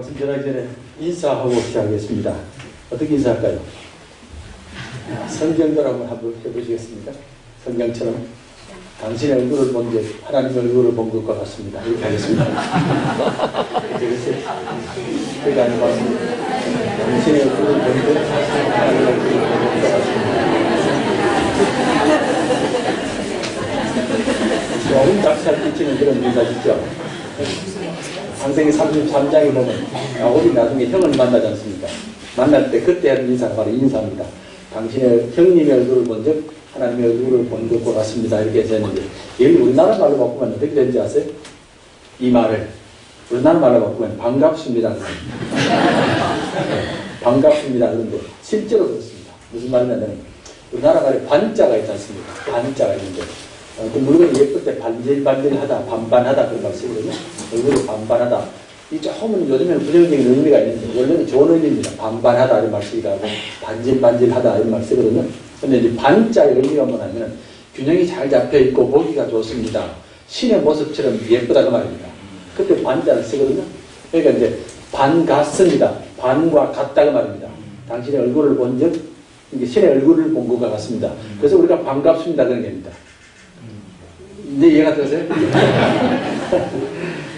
말씀 전하기 전에 인사하고 시작하겠습니다. 어떻게 인사할까요? 성경대로 한번 해보시겠습니까? 성경처럼 당신의 얼굴을 본 게 하나님의 얼굴을 본 것과 같습니다. 이렇게 하겠습니다. 그러니까 아니고 당신의 얼굴을 본 게 하나님의 얼굴을 본 것과 같습니다. 조금 닭살 끼치는 그런 인사시죠? 창세기 33장에 보면 야곱이 나중에 형을 만나지 않습니까? 만날 때 그때 하는 인사가 바로 인사입니다. 당신의 형님의 얼굴을 본 적 하나님의 얼굴을 본 것과 같습니다. 이렇게 해서 했는데 이걸 우리나라 말로 바꾸면 어떻게 되는지 아세요? 이 말을 우리나라 말로 바꾸면 반갑습니다. 반갑습니다. 그런데 실제로 그렇습니다. 무슨 말이냐면 우리나라 말에 반자가 있지 않습니까? 반자가 있는데 그 물건이 예쁠 때 반질반질하다, 반반하다 그런 말 쓰거든요. 얼굴이 반반하다. 이 조금은 요즘에는 부정적인 의미가 있는데 원래는 좋은 의미입니다. 반반하다 이런 말 쓰기도 하고 반질반질하다 이런 말 쓰거든요. 근데 이제 반자의 의미가 뭐냐면 균형이 잘 잡혀 있고 보기가 좋습니다. 신의 모습처럼 예쁘다 그 말입니다. 그때 반자를 쓰거든요. 그러니까 이제 반같습니다. 반과 같다 그 말입니다. 당신의 얼굴을 본 적 신의 얼굴을 본 것과 같습니다. 그래서 우리가 반갑습니다 그런 겁니다. 이제 이해가 되세요?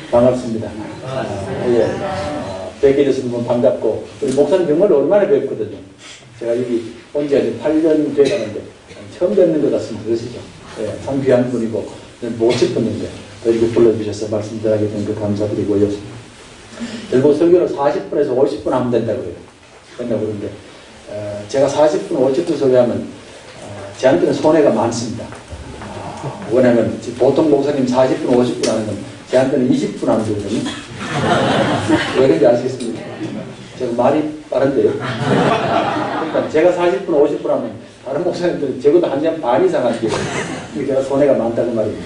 반갑습니다. 예. 뵙게 돼서 너무 반갑고, 우리 목사님 정말 오랜만에 뵙거든요. 제가 여기 온 지 아직 8년 돼가는데, 처음 뵙는 것 같습니다. 그러시죠? 예, 참 귀한 분이고, 못 싶었는데, 이렇게 불러주셔서 말씀 드리게 된 거 감사드리고요. 결국 설교를 40분에서 50분 하면 된다고 해요. 된다고 그러는데, 제가 40분, 50분 설교하면, 저한테는 손해가 많습니다. 왜냐면 보통 목사님 40분, 50분 하는 건 저한테는 20분 하는 거거든요. 왜 그런지 아시겠습니까? 제가 말이 빠른데요. 그러니까 제가 40분, 50분 하면 다른 목사님들은 적어도 1시간 반 이상 하는 게 제가 손해가 많다는 말입니다.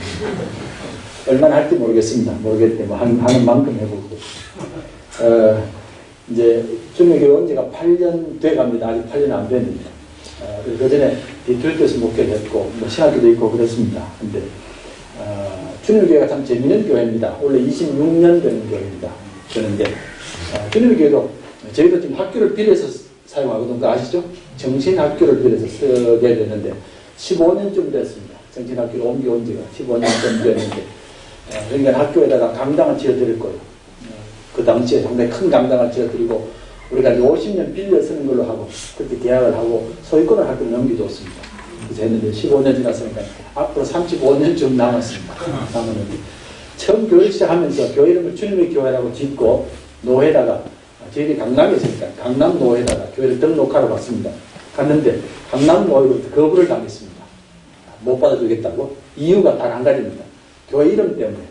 얼마나 할지 모르겠습니다. 모르겠는데 뭐 하는 만큼 해보고. 이제 중매교회 온 지가 8년 돼 갑니다. 아직 8년 안 됐는데. 그 전에 디트로이트에서 목회했고, 뭐 신학교도 있고 그랬습니다. 근데, 주님교회가 참 재미있는 교회입니다. 원래 26년 되는 교회입니다. 그런데, 주님교회도 저희도 지금 학교를 빌려서 사용하거든요. 그거 아시죠? 정신학교를 빌려서 쓰게 되는데, 15년쯤 됐습니다. 정신학교로 옮겨온 지가 15년쯤 됐는데, 그러니까 학교에다가 강당을 지어드릴 거예요. 그 당시에 상당히 큰 강당을 지어드리고, 우리가 50년 빌려 쓰는 걸로 하고 그렇게 계약을 하고 소유권을 학교를 넘겨줬습니다. 그래서 했는데 15년 지났으니까 앞으로 35년쯤 남았습니다. 남았는데 처음 교회 시작하면서 교회 이름을 주님의 교회라고 짓고 노회다가 저희들이 강남에 있으니까 강남 노회다가 교회를 등록하러 갔습니다. 갔는데 강남 노회로부터 거부를 당했습니다. 못 받아주겠다고. 이유가 단 한 가지입니다. 교회 이름 때문에.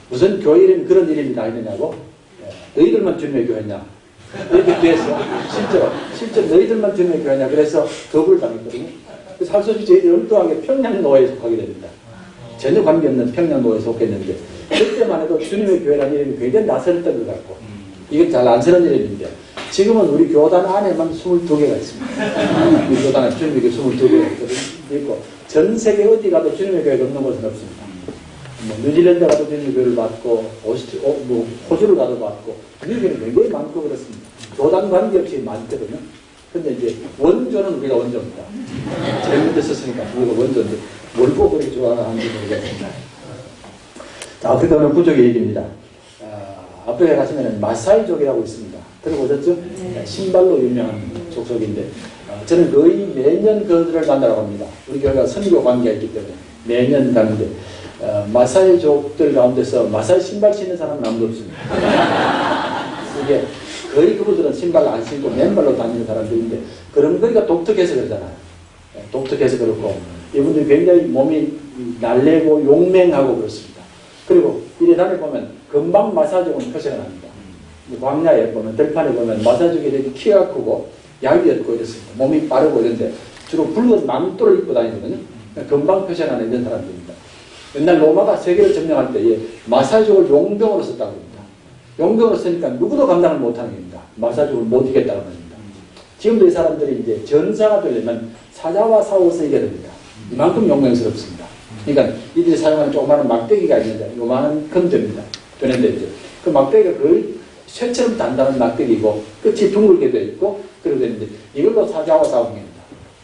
무슨 교회 이름이 그런 이름이 다 있느냐고. 너희들만 주님의 교회냐. 이렇게 돼서 실제로 너희들만 주님의 교회냐 그래서 거부를 당했거든요. 그래서 할 수 없이 저희들이 엉뚱하게 평양노회에 속하게 됩니다. 전혀 관계없는 평양노회에 속했는데 그때만 해도 주님의 교회라는 이름이 굉장히 낯설었던 것 같고 이건 잘 안 쓰는 이름인데 지금은 우리 교단 안에만 22개가 있습니다. 우리 교단 안에 주님의 교회 22개가 있고 전 세계 어디 가도 주님의 교회가 없는 곳은 없습니다. 뭐 뉴질랜드 가도 주님의 교회를 받고 호주를 가도 받고 주님의 교회는 굉장히 많고 그렇습니다. 교단 관계없이 많거든요. 근데 이제 원조는 우리가 원조입니다. 제일 먼저 썼으니까 우리가 원조인데 뭘 보고 그렇게 좋아하는지 모르겠습니다. 자, 어떻게 보면 부족의 얘기입니다. 앞쪽에 가시면 마사이족이라고 있습니다. 들어보셨죠? 네. 신발로 유명한 족속인데 저는 거의 매년 그들을 만나러 갑니다. 우리 교회가 선교 관계가 있기 때문에 매년 가는데 마사이족들 가운데서 마사이 신발 신는 사람은 아무도 없습니다. 이게 거의 그분들은 신발 안 신고 맨발로 다니는 사람들인데 그런 거니까 독특해서 그러잖아요. 독특해서 그렇고 이분들이 굉장히 몸이 날래고 용맹하고 그렇습니다. 그리고 이래 다녀보면 금방 마사족은 표시가 납니다. 광야에 보면 들판에 보면 마사족이 이렇게 키가 크고 얇이었고 이렇습니다. 몸이 빠르고 이런데 주로 붉은 망토를 입고 다니거든요. 금방 표시가 나는 사람들입니다. 옛날 로마가 세계를 점령할 때 마사족을 용병으로 썼다고 합니다. 용병으로 쓰니까 누구도 감당을 못하는 겁니다. 마사족을 못 이겼다고 합니다. 지금도 이 사람들이 이제 전사가 되려면 사자와 싸워서 이겨야 됩니다. 이만큼 용맹스럽습니다. 그러니까 이들이 사용하는 조그마한 막대기가 있는데 요만한 금대입니다. 되는데 이제 그 막대기가 거의 쇠처럼 단단한 막대기고 끝이 둥글게 되어 있고 그렇게 되는데 이걸로 사자와 싸우는 겁니다.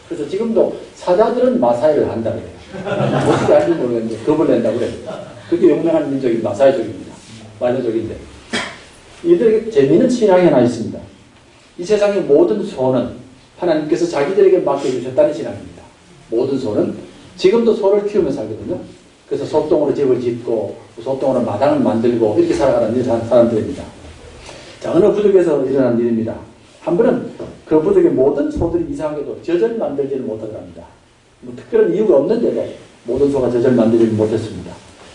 그래서 지금도 사자들은 마사이를 한다 그래요. 어떻게 하는지 모르겠는데 겁을 낸다고 그래요. 그게 유명한 민족이 마사이족입니다. 마녀족인데 이들에게 재미있는 신앙이 하나 있습니다. 이 세상의 모든 소는 하나님께서 자기들에게 맡겨주셨다는 신앙입니다. 모든 소는 지금도 소를 키우며 살거든요. 그래서 소똥으로 집을 짓고 소똥으로 마당을 만들고 이렇게 살아가는 사람들입니다. 자, 어느 부족에서 일어난 일입니다. 한 번은 그 부족의 모든 소들이 이상하게도 젖을 만들지를 못하더랍니다. 뭐 특별한 이유가 없는데도 모든 소가 젖을 만들지 못했습니다.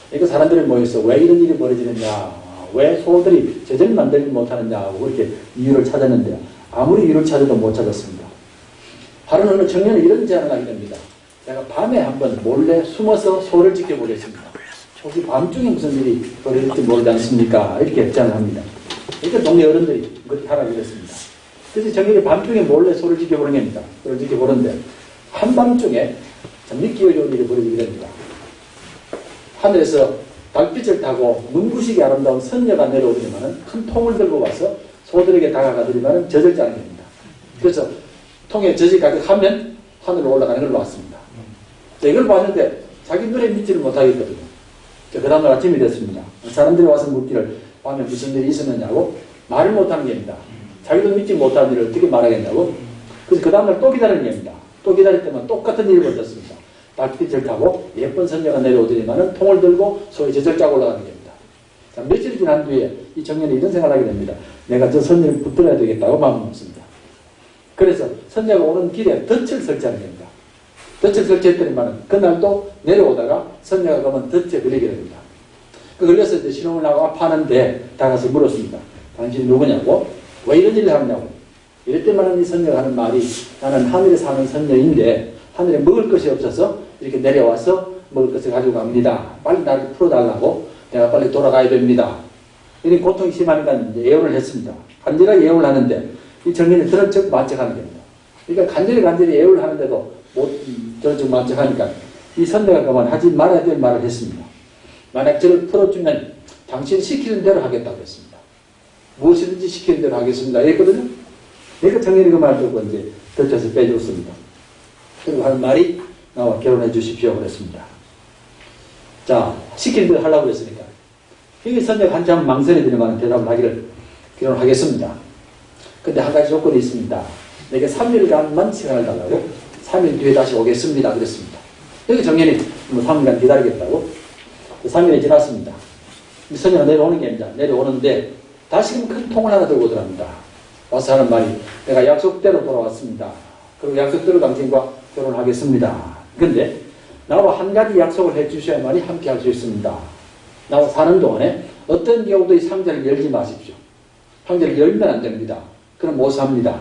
그러니까 사람들이 모여서 왜 이런 일이 벌어지느냐, 왜 소들이 젖을 만들지 못하느냐 하고 그렇게 이유를 찾았는데 아무리 이유를 찾아도 못 찾았습니다. 하루는 어느 청년이 이런 제안을 하게 됩니다. 내가 밤에 한번 몰래 숨어서 소를 지켜보겠습니다. 혹시 밤중에 무슨 일이 벌어질지 모르지 않습니까? 이렇게 제안을 합니다. 그러니까 동네 어른들이 그렇게 하라고 그랬습니다. 그래서 청년이 밤중에 몰래 소를 지켜보는 겁니다. 소를 지켜보는데 한밤중에 참 믿기 어려운 일이 벌어지게 됩니다. 하늘에서 달빛을 타고 눈부시게 아름다운 선녀가 내려오더니만은 큰 통을 들고 와서 소들에게 다가가더니만은 젖을 짜는 겁니다. 그래서 통에 젖이 가득하면 하늘로 올라가는 걸 봤습니다. 이걸 봤는데 자기 눈에 믿지를 못하겠거든요. 그 다음날 아침이 됐습니다. 사람들이 와서 묻기를 밤에 무슨 일이 있었느냐고 말을 못하는 겁니다. 자기도 믿지 못하는 일을 어떻게 말하겠냐고. 그래서 그 다음날 또 기다리는 겁니다. 또 기다릴 때만 똑같은 일이 벌어졌습니다. 달빛을 타고 예쁜 선녀가 내려오더니만은 통을 들고 소의 젖을 짜고 올라가는 겁니다. 자, 며칠 지난 뒤에 이 청년이 이런 생각을 하게 됩니다. 내가 저 선녀를 붙들어야 되겠다고 마음을 먹습니다. 그래서 선녀가 오는 길에 덫을 설치하는 겁니다. 덫을 설치했더니만은 그날도 내려오다가 선녀가 가면 덫에 걸리게 됩니다. 그 걸려서 이제 신혼을 하고 아파하는데 다가서 물었습니다. 당신이 누구냐고? 왜 이런 일을 하느냐고? 이럴 때만은 이 선녀가 하는 말이 나는 하늘에 사는 선녀인데 하늘에 먹을 것이 없어서 이렇게 내려와서 먹을 것을 가지고 갑니다. 빨리 나를 풀어달라고 내가 빨리 돌아가야 됩니다. 이런 고통이 심하니까 이제 예언을 했습니다. 간절하게 예언을 하는데 이 청년이 들은 척 만척하는 겁니다. 그러니까 간절히 예언을 하는데도 못 들은 척 만척하니까 이 선녀가 그만 하지 말아야 될 말을 했습니다. 만약 저를 풀어주면 당신이 시키는 대로 하겠다고 했습니다. 무엇이든지 시키는 대로 하겠습니다. 이랬거든요. 그러니까 청년이 그 말 듣고 이제 덫에서 빼줬습니다. 그리고 하는 말이 나와 결혼해 주십시오 그랬습니다. 자, 시키는 대로 하려고 했으니까. 이 선녀가 한참 망설이 들이만 대답을 하기를 결혼하겠습니다. 근데 한 가지 조건이 있습니다. 내게 3일간만 시간을 달라고 3일 뒤에 다시 오겠습니다. 그랬습니다. 여기 정년이 뭐 3일간 기다리겠다고 3일이 지났습니다. 선녀가 내려오는 게 아니라 내려오는데 다시금 큰 통을 하나 들고 오더랍니다. 와서 하는 말이 내가 약속대로 돌아왔습니다. 그리고 약속대로 당신과 결혼하겠습니다. 근데 나와 한 가지 약속을 해주셔야만이 함께 할 수 있습니다. 나와 사는 동안에 어떤 경우도 이 상자를 열지 마십시오. 상자를 열면 안 됩니다. 그럼 못 삽니다.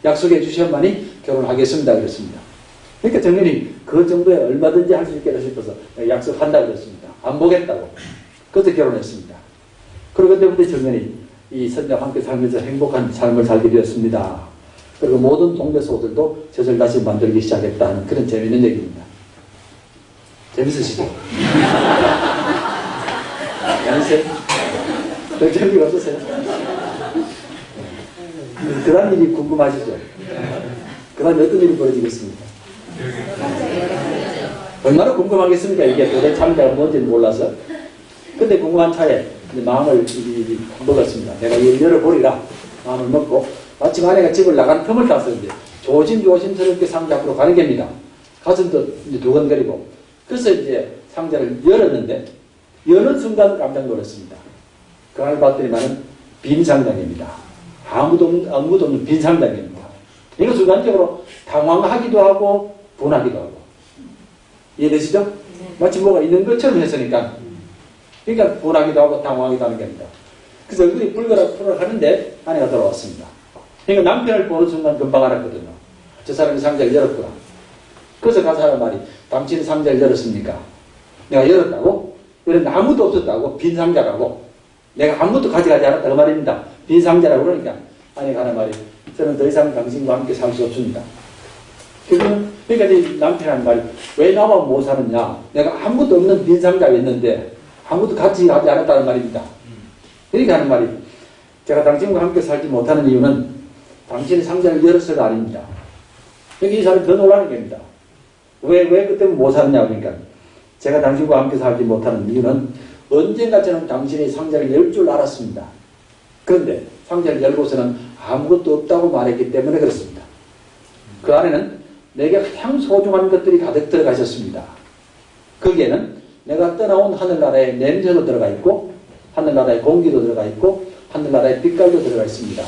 약속해 주셔야만이 결혼하겠습니다. 그랬습니다. 그러니까 정년이 그 정도에 얼마든지 할 수 있겠다 싶어서 약속한다 그랬습니다. 안 보겠다고. 그래서 결혼했습니다. 그리고 그때부터 정년이 이 선녀와 함께 살면서 행복한 삶을 살게 되었습니다. 그리고 모든 동네 소들도 젖을 다시 만들기 시작했다는 그런 재미있는 얘기입니다. 재밌으시죠? 아니세요? 별 재미가 없으세요? 그 다음 일이 궁금하시죠? 그 다음에 어떤 일이 벌어지겠습니까? 얼마나 궁금하겠습니까? 이게 도대체 참자가 뭔지는 몰라서. 근데 궁금한 차에 마음을 먹었습니다. 내가 이걸 열어보리라 마음을 먹고 마침 아내가 집을 나간 틈을 따서 이제 조심스럽게 상자 앞으로 가는 겁니다. 가슴도 이제 두근거리고. 그래서 이제 상자를 열었는데 여는 순간 깜짝 놀랐습니다. 그날 봤더니만은 빈 상자입니다. 아무도 없는 빈 상자입니다. 이거 순간적으로 당황하기도 하고 분하기도 하고. 이해되시죠? 네. 마치 뭐가 있는 것처럼 했으니까. 그러니까 분하기도 하고 당황하기도 하는 겁니다. 그래서 얼굴이 붉어라 하는데 아내가 돌아왔습니다. 그러니까 남편을 보는 순간 금방 알았거든요. 저 사람이 상자를 열었구나. 그래서 가서 하는 말이 당신이 상자를 열었습니까? 내가 열었다고? 그런데 아무도 없었다고? 빈 상자라고? 내가 아무것도 가져가지 않았다 그 말입니다. 빈 상자라고 그러니까 아내가 하는 말이 저는 더 이상 당신과 함께 살 수 없습니다. 그러니까 이제 남편이 하는 말이 왜 나만 못 사느냐? 내가 아무것도 없는 빈 상자가 있는데 아무것도 같이 하지 않았다는 말입니다. 그러니까 하는 말이 제가 당신과 함께 살지 못하는 이유는 당신이 상자를 열어서가 아닙니다. 여기 이 사람이 더 놀라는 겁니다. 왜 그때 못 살았냐 그러니까 제가 당신과 함께 살지 못하는 이유는 언젠가 저는 당신이 상자를 열 줄 알았습니다. 그런데 상자를 열고서는 아무것도 없다고 말했기 때문에 그렇습니다. 그 안에는 내게 가장 소중한 것들이 가득 들어가셨습니다. 거기에는 내가 떠나온 하늘나라의 냄새도 들어가 있고 하늘나라의 공기도 들어가 있고 하늘나라의 빛깔도 들어가 있습니다.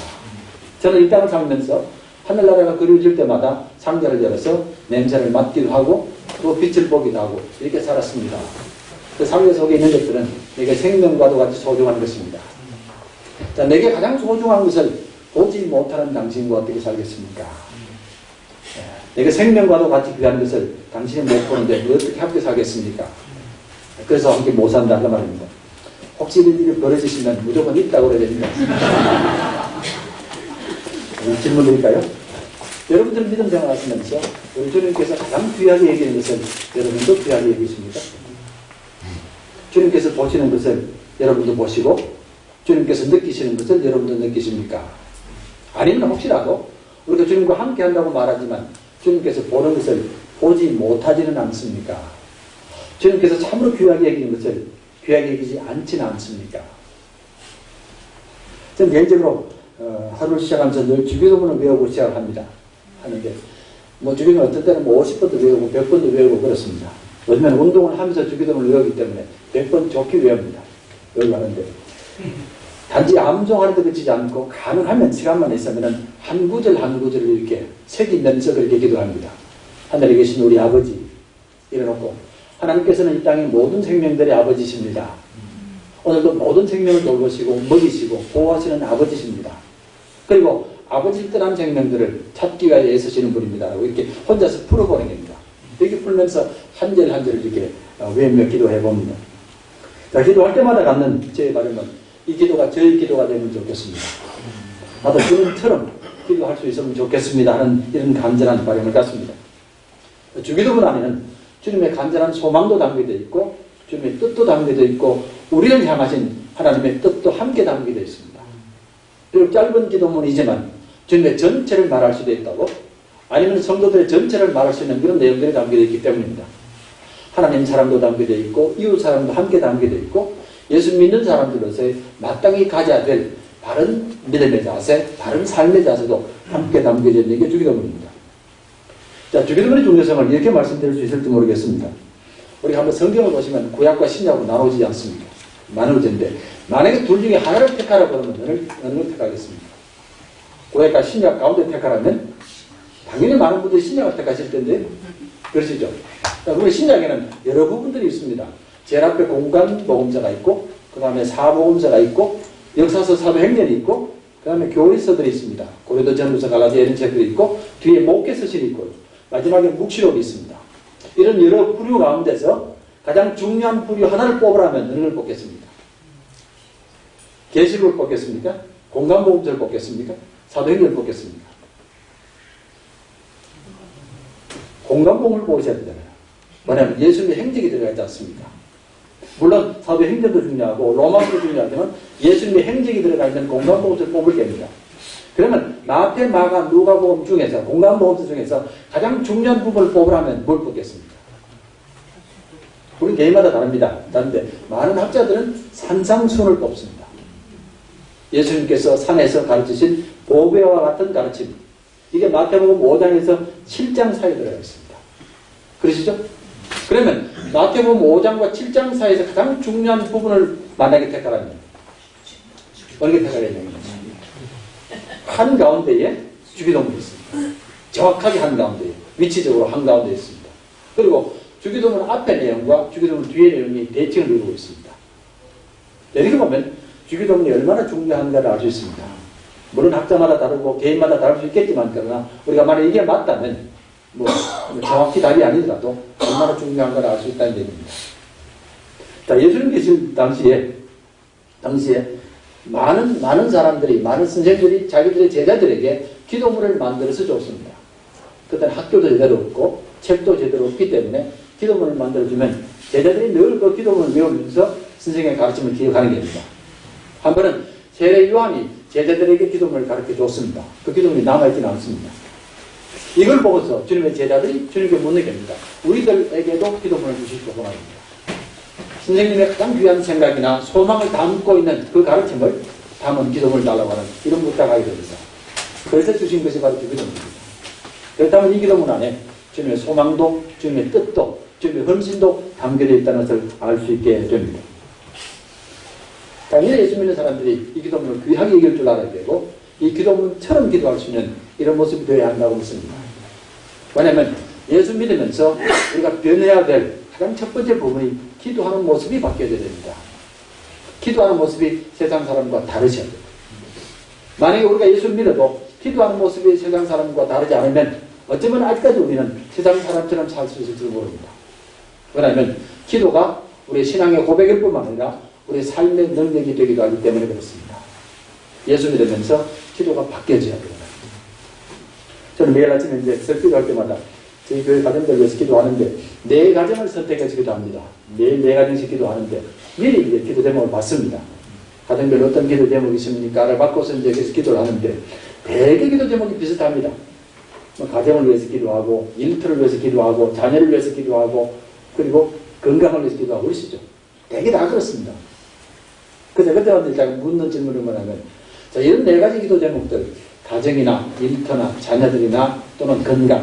저는 이 땅을 살면서 하늘나라가 그려질 때마다 상자를 열어서 냄새를 맡기도 하고 또 빛을 보기도 하고 이렇게 살았습니다. 그 상자 속에 있는 것들은 내게 생명과도 같이 소중한 것입니다. 자, 내게 가장 소중한 것을 보지 못하는 당신과 어떻게 살겠습니까? 내게 생명과도 같이 귀한 것을 당신이 못 보는데 어떻게 함께 살겠습니까? 그래서 함께 못 산다 그 말입니다. 혹시 이런 일이 벌어지시면 무조건 있다고 그래야 됩니다. 질문 드릴까요? 여러분들 믿음 생활하시면서 우리 주님께서 가장 귀하게 얘기하는 것을 여러분도 귀하게 얘기하십니까? 주님께서 보시는 것을 여러분도 보시고 주님께서 느끼시는 것을 여러분도 느끼십니까? 아니면 혹시라도 우리가 주님과 함께 한다고 말하지만 주님께서 보는 것을 보지 못하지는 않습니까? 주님께서 참으로 귀하게 여기는 것을 귀하게 여기지 않지는 않습니까? 저는 개인적으로 하루를 시작하면서 늘 주기도문을 외우고 시작을 합니다. 하는데 주기도문 어떤 때는 50번도 외우고 100번도 외우고 그렇습니다. 왜냐하면 운동을 하면서 주기도문을 외우기 때문에 100번 좋게 외웁니다. 외우고 하는데 단지 암송하는 데 그치지 않고 가능하면 시간만 있으면 한 구절 한 구절을 이렇게 새기면서 그렇게 기도합니다. 하늘에 계신 우리 아버지 이래놓고 하나님께서는 이 땅의 모든 생명들의 아버지십니다. 오늘도 모든 생명을 돌보시고 먹이시고 보호하시는 아버지십니다. 그리고 아버지 떠난 생명들을 찾기 위하여 애쓰시는 분입니다. 이렇게 혼자서 풀어보는 겁니다. 이렇게 풀면서 한 절 한 절을 이렇게 외우며 기도해 봅니다. 자, 기도할 때마다 갖는 제 바람은 이 기도가 저의 기도가 되면 좋겠습니다. 나도 주님처럼 기도할 수 있으면 좋겠습니다 하는 이런 간절한 바람을 갖습니다. 주기도문 안에는 주님의 간절한 소망도 담겨져 있고 주님의 뜻도 담겨져 있고 우리를 향하신 하나님의 뜻도 함께 담겨져 있습니다. 비록 짧은 기도문이지만 주님의 전체를 말할 수도 있다고 아니면 성도들의 전체를 말할 수 있는 그런 내용들이 담겨져 있기 때문입니다. 하나님 사랑도 담겨져 있고 이웃 사랑도 함께 담겨져 있고 예수 믿는 사람들로서의 마땅히 가져야 될 바른 믿음의 자세, 바른 삶의 자세도 함께 담겨져 있는 게 주기도문입니다. 자, 주기도문의 중요성을 이렇게 말씀드릴 수 있을지 모르겠습니다. 우리가 한번 성경을 보시면 구약과 신약으로 나누지 않습니다. 나누어진데 만약에 둘 중에 하나를 택하라 그러면 어느 걸 택하겠습니까? 구약과 신약 가운데 택하라면 당연히 많은 분들이 신약을 택하실 텐데 그러시죠? 우리 신약에는 여러 부분들이 있습니다. 제일 앞에 공간복음서가 있고 그 다음에 사복음서가 있고 역사서 사도행전이 있고 그 다음에 교리서들이 있습니다. 고린도전서 갈라디아 이런 책들이 있고 뒤에 목회서실이 있고요. 마지막에 묵시록이 있습니다. 이런 여러 부류 가운데서 가장 중요한 부류 하나를 뽑으라면 어느 걸 뽑겠습니까? 계시록을 뽑겠습니까? 공간복음서를 뽑겠습니까? 사도행전을 뽑겠습니까? 공간복음을 뽑으셔야 되잖아요. 왜냐하면 예수님의 행적이 들어가 있지 않습니까? 물론 사도행전도 중요하고 로마서도 중요하지만 예수님의 행적이 들어가 있는 공간복음서를 뽑을 겁니다. 그러면 마태, 마가, 누가복음 중에서 공간복음서 중에서 가장 중요한 부분을 뽑으라면 뭘 뽑겠습니까? 우리 개인마다 다릅니다. 다른데 많은 학자들은 산상순을 뽑습니다. 예수님께서 산에서 가르치신 보배와 같은 가르침, 이게 마태복음 5장에서 7장 사이에 들어가 있습니다. 그러시죠? 그러면 마태복음 5장과 7장 사이에서 가장 중요한 부분을 만약에 택하라면 어느 게 택하라는 얘기입니다. 한가운데에 주기도문이 있습니다. 정확하게 한가운데에 위치적으로 한가운데에 있습니다. 그리고 주기도문 앞의 내용과 주기도문 뒤의 내용이 대칭을 이루고 있습니다. 이렇게 보면 주기도문이 얼마나 중요한가를 알 수 있습니다. 물론 학자마다 다르고 개인마다 다를 수 있겠지만 그러나 우리가 만약 이게 맞다면 정확히 답이 아니더라도 얼마나 중요한가를 알 수 있다는 얘기입니다. 자, 예수님 계신 당시에 많은 사람들이, 많은 선생들이 자기들의 제자들에게 기도문을 만들어서 줬습니다. 그때는 학교도 제대로 없고 책도 제대로 없기 때문에 기도문을 만들어주면 제자들이 늘 그 기도문을 외우면서 선생님의 가르침을 기억하는 겁니다. 한 번은 세례 요한이 제자들에게 기도문을 가르쳐 줬습니다. 그 기도문이 남아있지는 않습니다. 이걸 보고서 주님의 제자들이 주님께 묻는 겁니다. 우리들에게도 기도문을 주십시오. 그 말입니다. 선생님의 가장 귀한 생각이나 소망을 담고 있는 그 가르침을 담은 기도문을 달라고 하는 이런 부탁하게 됩니다. 그래서 주신 것이 바로 그 기도문입니다. 그렇다면 이 기도문 안에 주님의 소망도 주님의 뜻도 주님의 헌신도 담겨져 있다는 것을 알 수 있게 됩니다. 당연히 예수 믿는 사람들이 이 기도문을 귀하게 여길 줄 알아야 되고 이 기도문처럼 기도할 수 있는 이런 모습이 되어야 한다고 믿습니다. 왜냐하면 예수 믿으면서 우리가 변해야 될 가장 첫 번째 부분이 기도하는 모습이 바뀌어야 됩니다. 기도하는 모습이 세상 사람과 다르셔야 돼요. 만약에 우리가 예수를 믿어도 기도하는 모습이 세상 사람과 다르지 않으면 어쩌면 아직까지 우리는 세상 사람처럼 살 수 있을지 모릅니다. 왜냐하면 기도가 우리의 신앙의 고백일 뿐만 아니라 우리의 삶의 능력이 되기도 하기 때문에 그렇습니다. 예수 믿으면서 기도가 바뀌어져야 됩니다. 저는 매일 아침에 이제 설교할 때마다 저희 교회 가정들 위해서 기도하는데 네 가정을 선택해서 기도합니다. 매일 네 가정씩 기도하는데 미리 이제 기도 제목을 받습니다. 가정별로 어떤 기도 제목이 있습니까를 받고서 이제 계속 기도를 하는데 대개 기도 제목이 비슷합니다. 가정을 위해서 기도하고 일터를 위해서 기도하고 자녀를 위해서 기도하고 그리고 건강을 위해서 기도하고 그러시죠. 대개 다 그렇습니다. 그래서 그때마다 제가 묻는 질문을 뭐냐면 자, 이런 네 가지 기도 제목들 가정이나 일터나 자녀들이나 또는 건강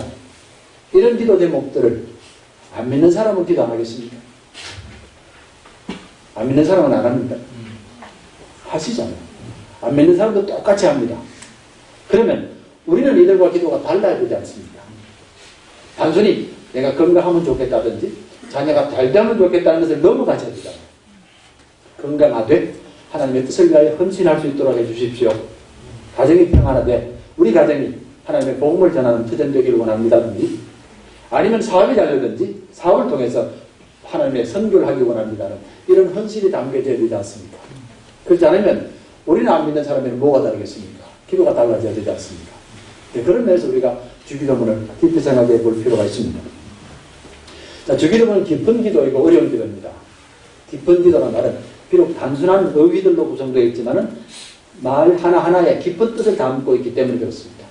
이런 기도 제목들을 안 믿는 사람은 기도 안 하겠습니까? 안 믿는 사람은 안 합니다. 하시잖아요. 안 믿는 사람도 똑같이 합니다. 그러면 우리는 이들과 기도가 달라야 되지 않습니까? 단순히 내가 건강하면 좋겠다든지 자녀가 잘 되면 좋겠다는 것을 넘어가셔야 되잖아요. 건강하되 하나님의 뜻을 위하여 헌신할 수 있도록 해주십시오. 가정이 평안하되 우리 가정이 하나님의 복음을 전하는 터전 되기를 원합니다든지 아니면 사업이 잘 되든지 사업을 통해서 하나님의 선교를 하기 원합니다는 이런 헌신이 담겨져야 되지 않습니까? 그렇지 않으면 우리는 안 믿는 사람에는 뭐가 다르겠습니까? 기도가 달라져야 되지 않습니까? 그런 면에서 우리가 주기도문을 깊이 생각해 볼 필요가 있습니다. 자, 주기도문은 깊은 기도이고 어려운 기도입니다. 깊은 기도란 말은 비록 단순한 어휘들로 구성되어 있지만은 말 하나하나에 깊은 뜻을 담고 있기 때문에 그렇습니다.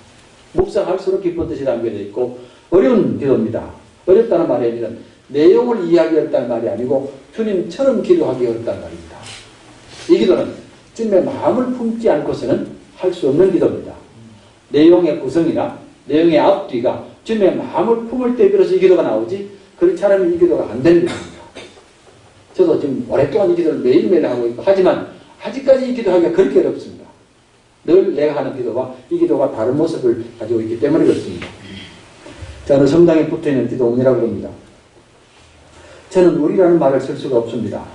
묵상할수록 깊은 뜻이 담겨져 있고 어려운 기도입니다. 어렵다는 말의 의미는 내용을 이해하기 어렵다는 말이 아니고 주님처럼 기도하기 어렵다는 말입니다. 이 기도는 주님의 마음을 품지 않고서는 할 수 없는 기도입니다. 내용의 구성이나 내용의 앞뒤가 주님의 마음을 품을 때 비로소 이 기도가 나오지 그렇지 않으면 이 기도가 안 되는 기도입니다. 저도 지금 오랫동안 이 기도를 매일매일 하고 있고 하지만 아직까지 이 기도하기가 그렇게 어렵습니다. 늘 내가 하는 기도와 이 기도가 다른 모습을 가지고 있기 때문에 그렇습니다. 저는 성당에 붙어있는 기도문이라고 합니다. 저는 우리라는 말을 쓸 수가 없습니다.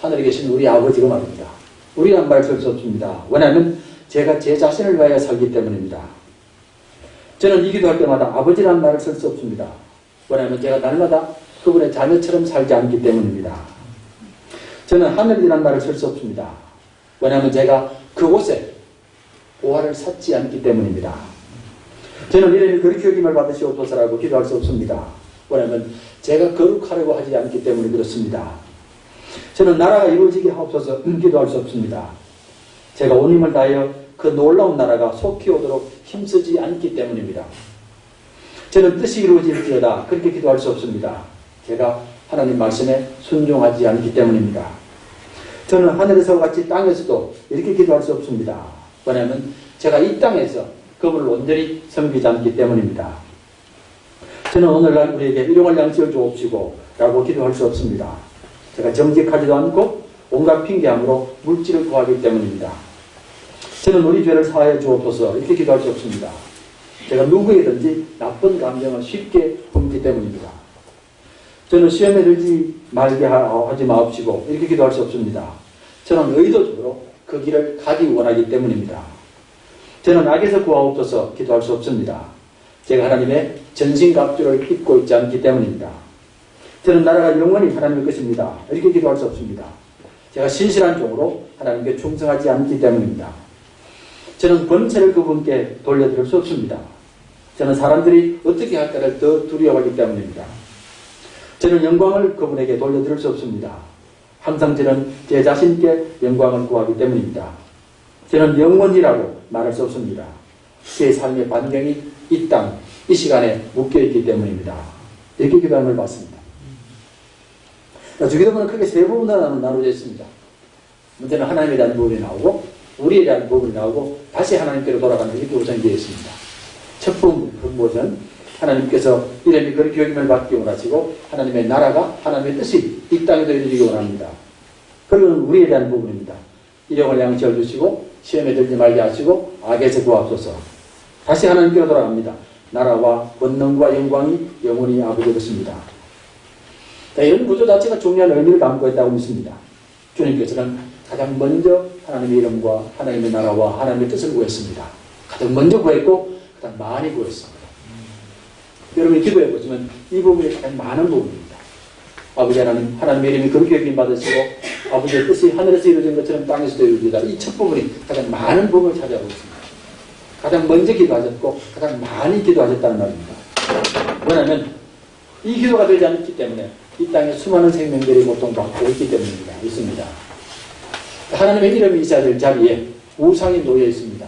하늘에 계신 우리 아버지가 말입니다. 우리라는 말을 쓸 수 없습니다. 왜냐하면 제가 제 자신을 위하여 살기 때문입니다. 저는 이 기도할 때마다 아버지라는 말을 쓸 수 없습니다. 왜냐하면 제가 날마다 그분의 자녀처럼 살지 않기 때문입니다. 저는 하늘이라는 말을 쓸 수 없습니다. 왜냐하면 제가 그곳에 보화를 샀지 않기 때문입니다. 저는 이런 거룩히 여김을 받으시옵소서라고 기도할 수 없습니다. 왜냐하면 제가 거룩하려고 하지 않기 때문에 그렇습니다. 저는 나라가 이루어지게 하옵소서 기도할 수 없습니다. 제가 온 힘을 다하여 그 놀라운 나라가 속히 오도록 힘쓰지 않기 때문입니다. 저는 뜻이 이루어질지어다 그렇게 기도할 수 없습니다. 제가 하나님 말씀에 순종하지 않기 때문입니다. 저는 하늘에서 같이 땅에서도 이렇게 기도할 수 없습니다. 왜냐하면 제가 이 땅에서 그분을 온전히 섬기지 않기 때문입니다. 저는 오늘날 우리에게 일용할 양식을 주옵시고 라고 기도할 수 없습니다. 제가 정직하지도 않고 온갖 핑계함으로 물질을 구하기 때문입니다. 저는 우리 죄를 사하여 주옵소서 이렇게 기도할 수 없습니다. 제가 누구에든지 나쁜 감정을 쉽게 품기 때문입니다. 저는 시험에 들지 말게 하지 마옵시고 이렇게 기도할 수 없습니다. 저는 의도적으로 그 길을 가기 원하기 때문입니다. 저는 악에서 구하옵소서 기도할 수 없습니다. 제가 하나님의 전신갑주를 입고 있지 않기 때문입니다. 저는 나라가 영원히 하나님의 것입니다. 이렇게 기도할 수 없습니다. 제가 신실한 종으로 하나님께 충성하지 않기 때문입니다. 저는 권세를 그분께 돌려드릴 수 없습니다. 저는 사람들이 어떻게 할까를 더 두려워하기 때문입니다. 저는 영광을 그분에게 돌려드릴 수 없습니다. 항상 저는 제 자신께 영광을 구하기 때문입니다. 저는 영원이라고 말할 수 없습니다. 제 삶의 반경이 이 땅, 이 시간에 묶여있기 때문입니다. 이렇게 기도하는 걸 봤습니다. 주기도문은 크게 세 부분으로 나누어져 있습니다. 먼저는 하나님에 대한 부분이 나오고, 우리에 대한 부분이 나오고, 다시 하나님께로 돌아가는 이렇게 구성되어 있습니다. 첫 부분은 하나님께서 이름이 그렇게 여김을 받기 원하시고, 하나님의 나라가, 하나님의 뜻이 이 땅에도 이루어지기 원합니다. 그리고는 우리에 대한 부분입니다. 일용을 양치해 주시고, 시험에 들지 말게 하시고, 악에서 구하옵소서. 다시 하나님께로 돌아갑니다. 나라와 권능과 영광이 영원히 아버지 것입니다. 이런 구조 자체가 중요한 의미를 담고 있다고 믿습니다. 주님께서는 가장 먼저 하나님의 이름과 하나님의 나라와 하나님의 뜻을 구했습니다. 가장 먼저 구했고 가장 많이 구했습니다. 여러분이 기도해 보시면 이 부분이 가장 많은 부분입니다. 아버지 하나님, 하나님의 이름이 그렇게 여김 받으시고 아버지의 뜻이 하늘에서 이루어진 것처럼 땅에서도 이루어지다. 이 첫 부분이 가장 많은 부분을 차지하고 있습니다. 가장 먼저 기도하셨고 가장 많이 기도하셨다는 말입니다. 왜냐하면 이 기도가 되지 않기 때문에 이 땅에 수많은 생명들이 고통받고 있기 때문입니다. 있습니다. 하나님의 이름이 있어야 될 자리에 우상이 놓여 있습니다.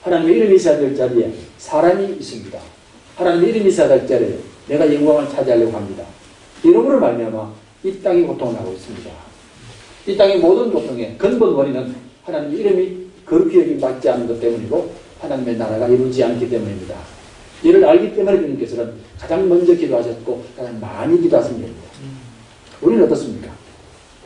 하나님의 이름이 있어야 될 자리에 사람이 있습니다. 하나님의 이름이 있어야 될 자리에 내가 영광을 차지하려고 합니다. 이러므로 말미암아 이 땅이 고통을 하고 있습니다. 이 땅의 모든 고통의 근본 원인은 하나님의 이름이 거룩히 여김 받지 않는 것 때문이고 하나님의 나라가 이루어지지 않기 때문입니다. 이를 알기 때문에 주님께서는 가장 먼저 기도하셨고 가장 많이 기도하신 겁니다. 우리는 어떻습니까?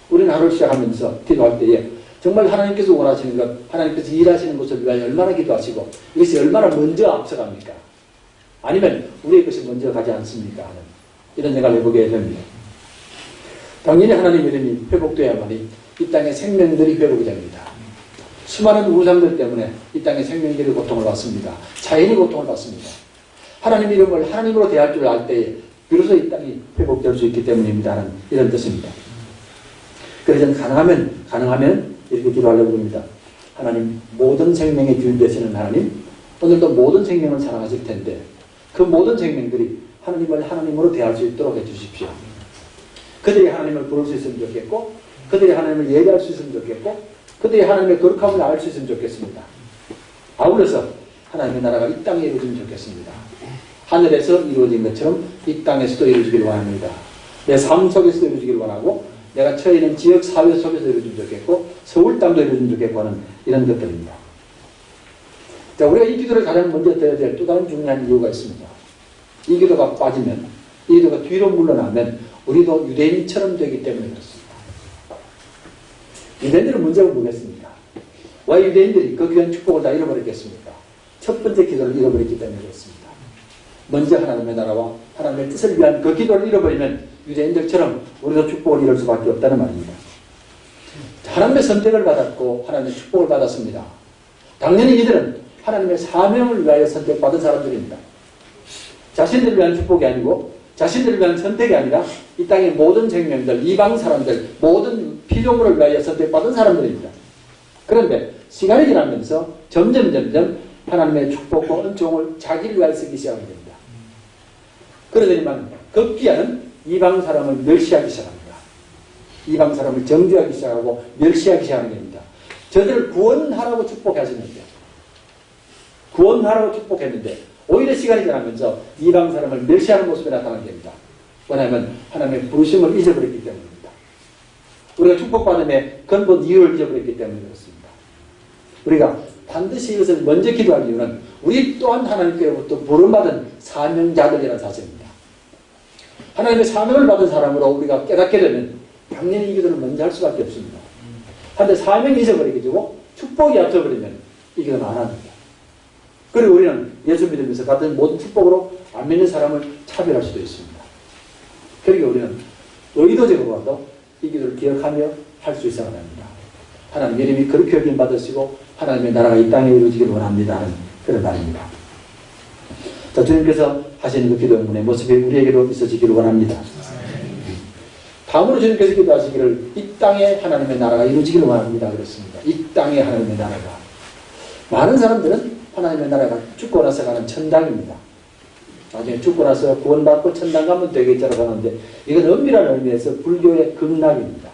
우리는 하루를 시작하면서 기도할 때에 정말 하나님께서 원하시는 것, 하나님께서 일하시는 것을 위하여 얼마나 기도하시고 이것이 얼마나 먼저 앞서갑니까? 아니면 우리의 것이 먼저 가지 않습니까? 하는 이런 생각을 해보게 됩니다. 당연히 하나님 이름이 회복되어야만이 이 땅의 생명들이 회복이 됩니다. 수많은 우상들 때문에 이 땅의 생명들이 고통을 받습니다. 자연이 고통을 받습니다. 하나님 이름을 하나님으로 대할 줄 알 때에 비로소 이 땅이 회복될 수 있기 때문입니다. 하는 이런 뜻입니다. 그래서 가능하면 이렇게 기도하려고 합니다. 하나님, 모든 생명의 주인 되시는 하나님, 오늘도 모든 생명을 사랑하실 텐데 그 모든 생명들이 하나님을 하나님으로 대할 수 있도록 해주십시오. 그들이 하나님을 부를 수 있으면 좋겠고 그들이 하나님을 예배할 수 있으면 좋겠고 그들이 하나님의 거룩함을 알 수 있으면 좋겠습니다. 아울러서 하나님의 나라가 이 땅에 이루어지면 좋겠습니다. 하늘에서 이루어진 것처럼 이 땅에서도 이루어지길 원합니다. 내 삶 속에서도 이루어지길 원하고 내가 처해 있는 지역 사회 속에서 이루어지면 좋겠고 서울 땅도 이루어지면 좋겠고 하는 이런 것들입니다. 자, 우리가 이 기도를 가장 먼저 드려야 될 또 다른 중요한 이유가 있습니다. 이 기도가 빠지면, 이 기도가 뒤로 물러나면 우리도 유대인처럼 되기 때문에 그렇습니다. 유대인들은 문제가 뭐겠습니까? 왜 유대인들이 그 귀한 축복을 다 잃어버렸겠습니까? 첫 번째 기도를 잃어버렸기 때문에 그렇습니다. 먼저 하나님의 나라와 하나님의 뜻을 위한 그 기도를 잃어버리면 유대인들처럼 우리도 축복을 잃을 수밖에 없다는 말입니다. 하나님의 선택을 받았고 하나님의 축복을 받았습니다. 당연히 이들은 하나님의 사명을 위하여 선택받은 사람들입니다. 자신들을 위한 축복이 아니고 자신들을 위한 선택이 아니라 이 땅의 모든 생명들, 이방 사람들, 모든 피조물을 위하여 선택받은 사람들입니다. 그런데 시간이 지나면서 점점 하나님의 축복과 은총을 자기를 위하여 쓰기 시작하게 됩니다. 그러더니만 급기야는 이방 사람을 멸시하기 시작합니다. 이방 사람을 정죄하기 시작하고 멸시하기 시작하는 겁니다. 저들을 구원하라고 축복하셨는데 구원하라고 축복했는데 오히려 시간이 지나면서 이방 사람을 멸시하는 모습이 나타나게 됩니다. 왜냐하면 하나님의 부르심을 잊어버렸기 때문입니다. 우리가 축복받음의 근본 이유를 잊어버렸기 때문에 그렇습니다. 우리가 반드시 이것을 먼저 기도할 이유는 우리 또한 하나님께로부터 부름받은 사명자들이라는 사실입니다. 하나님의 사명을 받은 사람으로 우리가 깨닫게 되면 당연히 이 기도를 먼저 할 수밖에 없습니다. 그런데 사명이 잊어버리게 되고 축복이 앞서버리면 이 기도는 안 합니다. 그리고 우리는 예수 믿으면서 받은 모든 축복으로 안 믿는 사람을 차별할 수도 있습니다. 그러니까 우리는 의도적으로라도 이 기도를 기억하며 할 수 있어야 합니다. 하나님 이름이 그렇게 여김 받으시고 하나님의 나라가 이 땅에 이루어지기를 원합니다 하는 그런 말입니다. 자, 주님께서 하시는 그 기도의 모습이 우리에게도 있어지기를 원합니다. 다음으로 주님께서 기도하시기를 이 땅에 하나님의 나라가 이루어지기를 원합니다 그랬습니다. 이 땅에 하나님의 나라가. 많은 사람들은 하나님의 나라가 죽고 나서 가는 천당입니다. 나중에 죽고 나서 구원받고 천당 가면 되겠다고 하는데 이건 엄밀한 의미에서 불교의 극락입니다.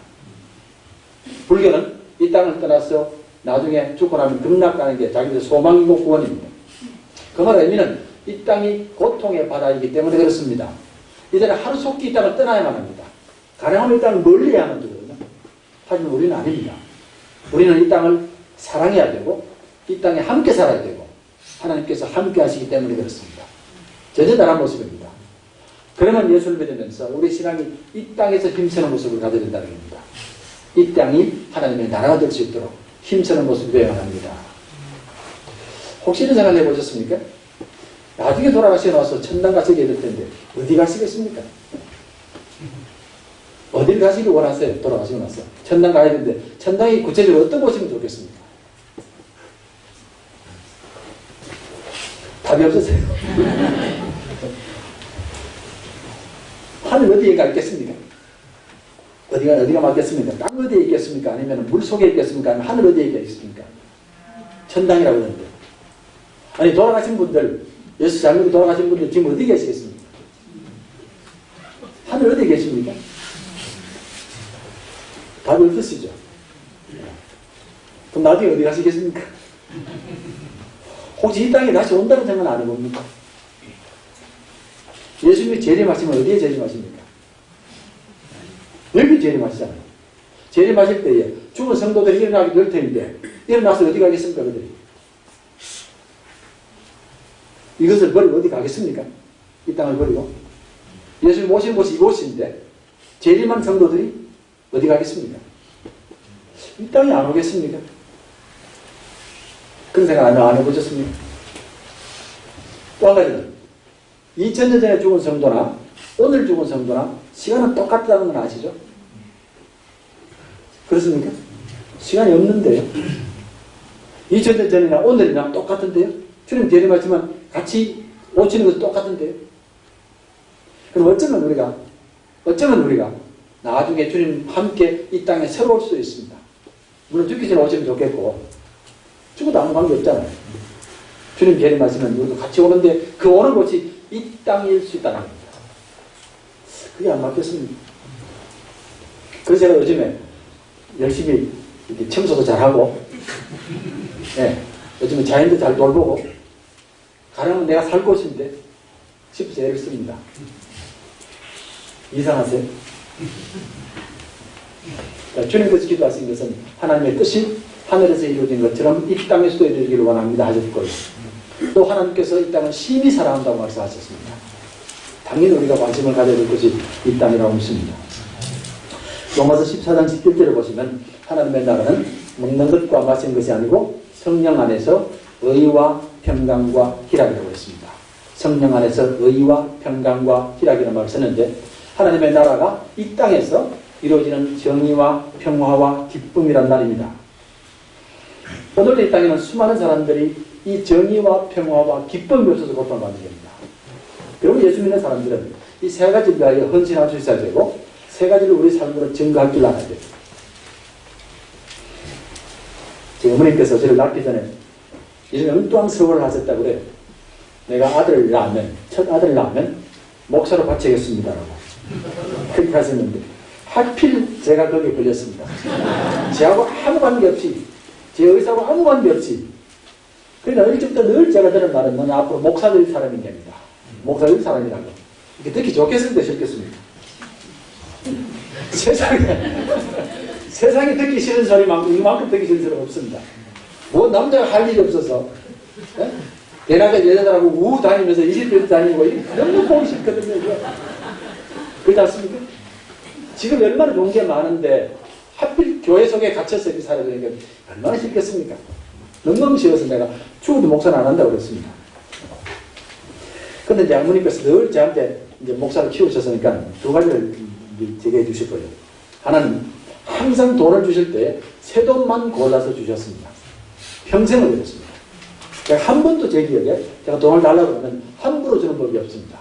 불교는 이 땅을 떠나서 나중에 죽고 나면 극락 가는 게 자기들 소망이고 구원입니다. 그 말의 의미는 이 땅이 고통의 바다이기 때문에 그렇습니다. 이제는 하루속히 이 땅을 떠나야만 합니다. 가능하면 이 땅을 멀리해야만 되거든요. 하지만 우리는 아닙니다. 우리는 이 땅을 사랑해야 되고 이 땅에 함께 살아야 되고 하나님께서 함께 하시기 때문에 그렇습니다. 전혀 다른 모습입니다. 그러면 예수를 믿으면서 우리 신앙이 이 땅에서 힘쓰는 모습을 가져야 된다는 겁니다. 이 땅이 하나님의 나라가 될 수 있도록 힘쓰는 모습이 되어야 합니다. 혹시 이런 생각 해보셨습니까? 나중에 돌아가시고 나서 천당 가시게 될 텐데 어디 가시겠습니까? 어딜 가시길 원하세요? 돌아가시고 나서 천당 가야 되는데 천당이 구체적으로 어떤 곳이면 좋겠습니까? 답이 없으세요? 하늘 어디에 있겠습니까? 어디가 맞겠습니까? 땅 어디에 있겠습니까? 아니면 물 속에 있겠습니까? 아니면 하늘 어디에 있겠습니까? 천당이라고 하는데. 아니, 돌아가신 분들, 예수 잘 믿고 돌아가신 분들 지금 어디 계시겠습니까? 하늘 어디에 계십니까? 답이 없으시죠? 그럼 나중에 어디 가시겠습니까? 혹시 이 땅에 다시 온다는 생각은 안 해봅니까? 예수님이 재림하시면 어디에 재림하십니까? 여기 재림하시잖아요. 재림하실 때에 죽은 성도들이 일어나게 될 텐데 일어나서 어디 가겠습니까? 그들이? 이것을 버리고 어디 가겠습니까? 이 땅을 버리고. 예수님 오신 곳이 이곳인데 재림한 성도들이 어디 가겠습니까? 이 땅에 안 오겠습니까? 그런 생각 안 해보셨습니까? 또 한 가지는 2000년 전에 죽은 성도나 오늘 죽은 성도나 시간은 똑같다는 건 아시죠? 그렇습니까? 시간이 없는데요. 2000년 전이나 오늘이나 똑같은데요. 주님 재림하지만 같이 오시는 것도 똑같은데요. 그럼 어쩌면 우리가 나중에 주님 함께 이 땅에 새로 올 수도 있습니다. 물론 죽기 전에 오시면 좋겠고 죽어도 아무 관계 없잖아요. 주님 재림하시면 우리도 같이 오는데 그 오는 곳이 이 땅일 수 있다는 겁니다. 그게 안 맞겠습니까? 그래서 제가 요즘에 열심히 이렇게 청소도 잘하고, 요즘에 자연도 잘 돌보고, 가능하면 내가 살 곳인데 싶어서 애를 씁니다. 이상하세요? 주님께서 기도하신 것은 하나님의 뜻이 하늘에서 이루어진 것처럼 이 땅에서도 이루어지기를 원합니다 하셨고요. 또 하나님께서 이 땅을 심히 사랑한다고 말씀하셨습니다. 당연히 우리가 관심을 가져야 될 것이 이 땅이라고 믿습니다. 로마서 14장 11절을 보시면 하나님의 나라는 먹는 것과 마시는 것이 아니고 성령 안에서 의와 평강과 희락이라고 했습니다. 성령 안에서 의와 평강과 희락이라는 말을 썼는데 하나님의 나라가 이 땅에서 이루어지는 정의와 평화와 기쁨이란 말입니다. 오늘 이 땅에는 수많은 사람들이 이 정의와 평화와 기쁨이 없어서 고통받는 겁니다. 그리고 예수 믿는 사람들은 이 세 가지를 위하여 헌신할 수 있어야 되고 세 가지를 우리 삶으로 증거할 줄 알아야 돼요. 제 어머님께서 저를 낳기 전에 이런 엉뚱한 서울을 하셨다고 그래요. 내가 첫 아들을 낳으면 목사로 바치겠습니다라고 그렇게 하셨는데 하필 제가 거기에 걸렸습니다. 저하고 아무 관계없이 제 의사하고 아무 관계없이 그러니까 어릴 때부터 늘 제가 들은 말은 너는 앞으로 목사 될 사람이 됩니다. 목사 될 사람이라고. 이렇게 듣기 좋겠습니까? 싫겠습니까? 세상에 듣기 싫은 소리만큼 이만큼 듣기 싫은 소리가 없습니다. 뭐 남자가 할 일이 없어서 대낮에 여자들하고 우우 다니면서 20대 다니고 너무 보기 싫거든요. 그렇지 않습니까? 지금 얼마나 좋은 게 많은데 하필 교회 속에 갇혀서 이렇게 살아야 되니까 얼마나 싫겠습니까? 너무 싫어서 내가 죽어도 목사는 안 한다고 그랬습니다. 근데 이제 어머니께서 늘 저한테 이제 목사를 키우셨으니까 두 가지를 제게 해주실 거예요. 하나는 항상 돈을 주실 때 새 돈만 골라서 주셨습니다. 평생을 그랬습니다. 그러니까 한 번도 제 기억에 제가 돈을 달라고 하면 함부로 주는 법이 없습니다.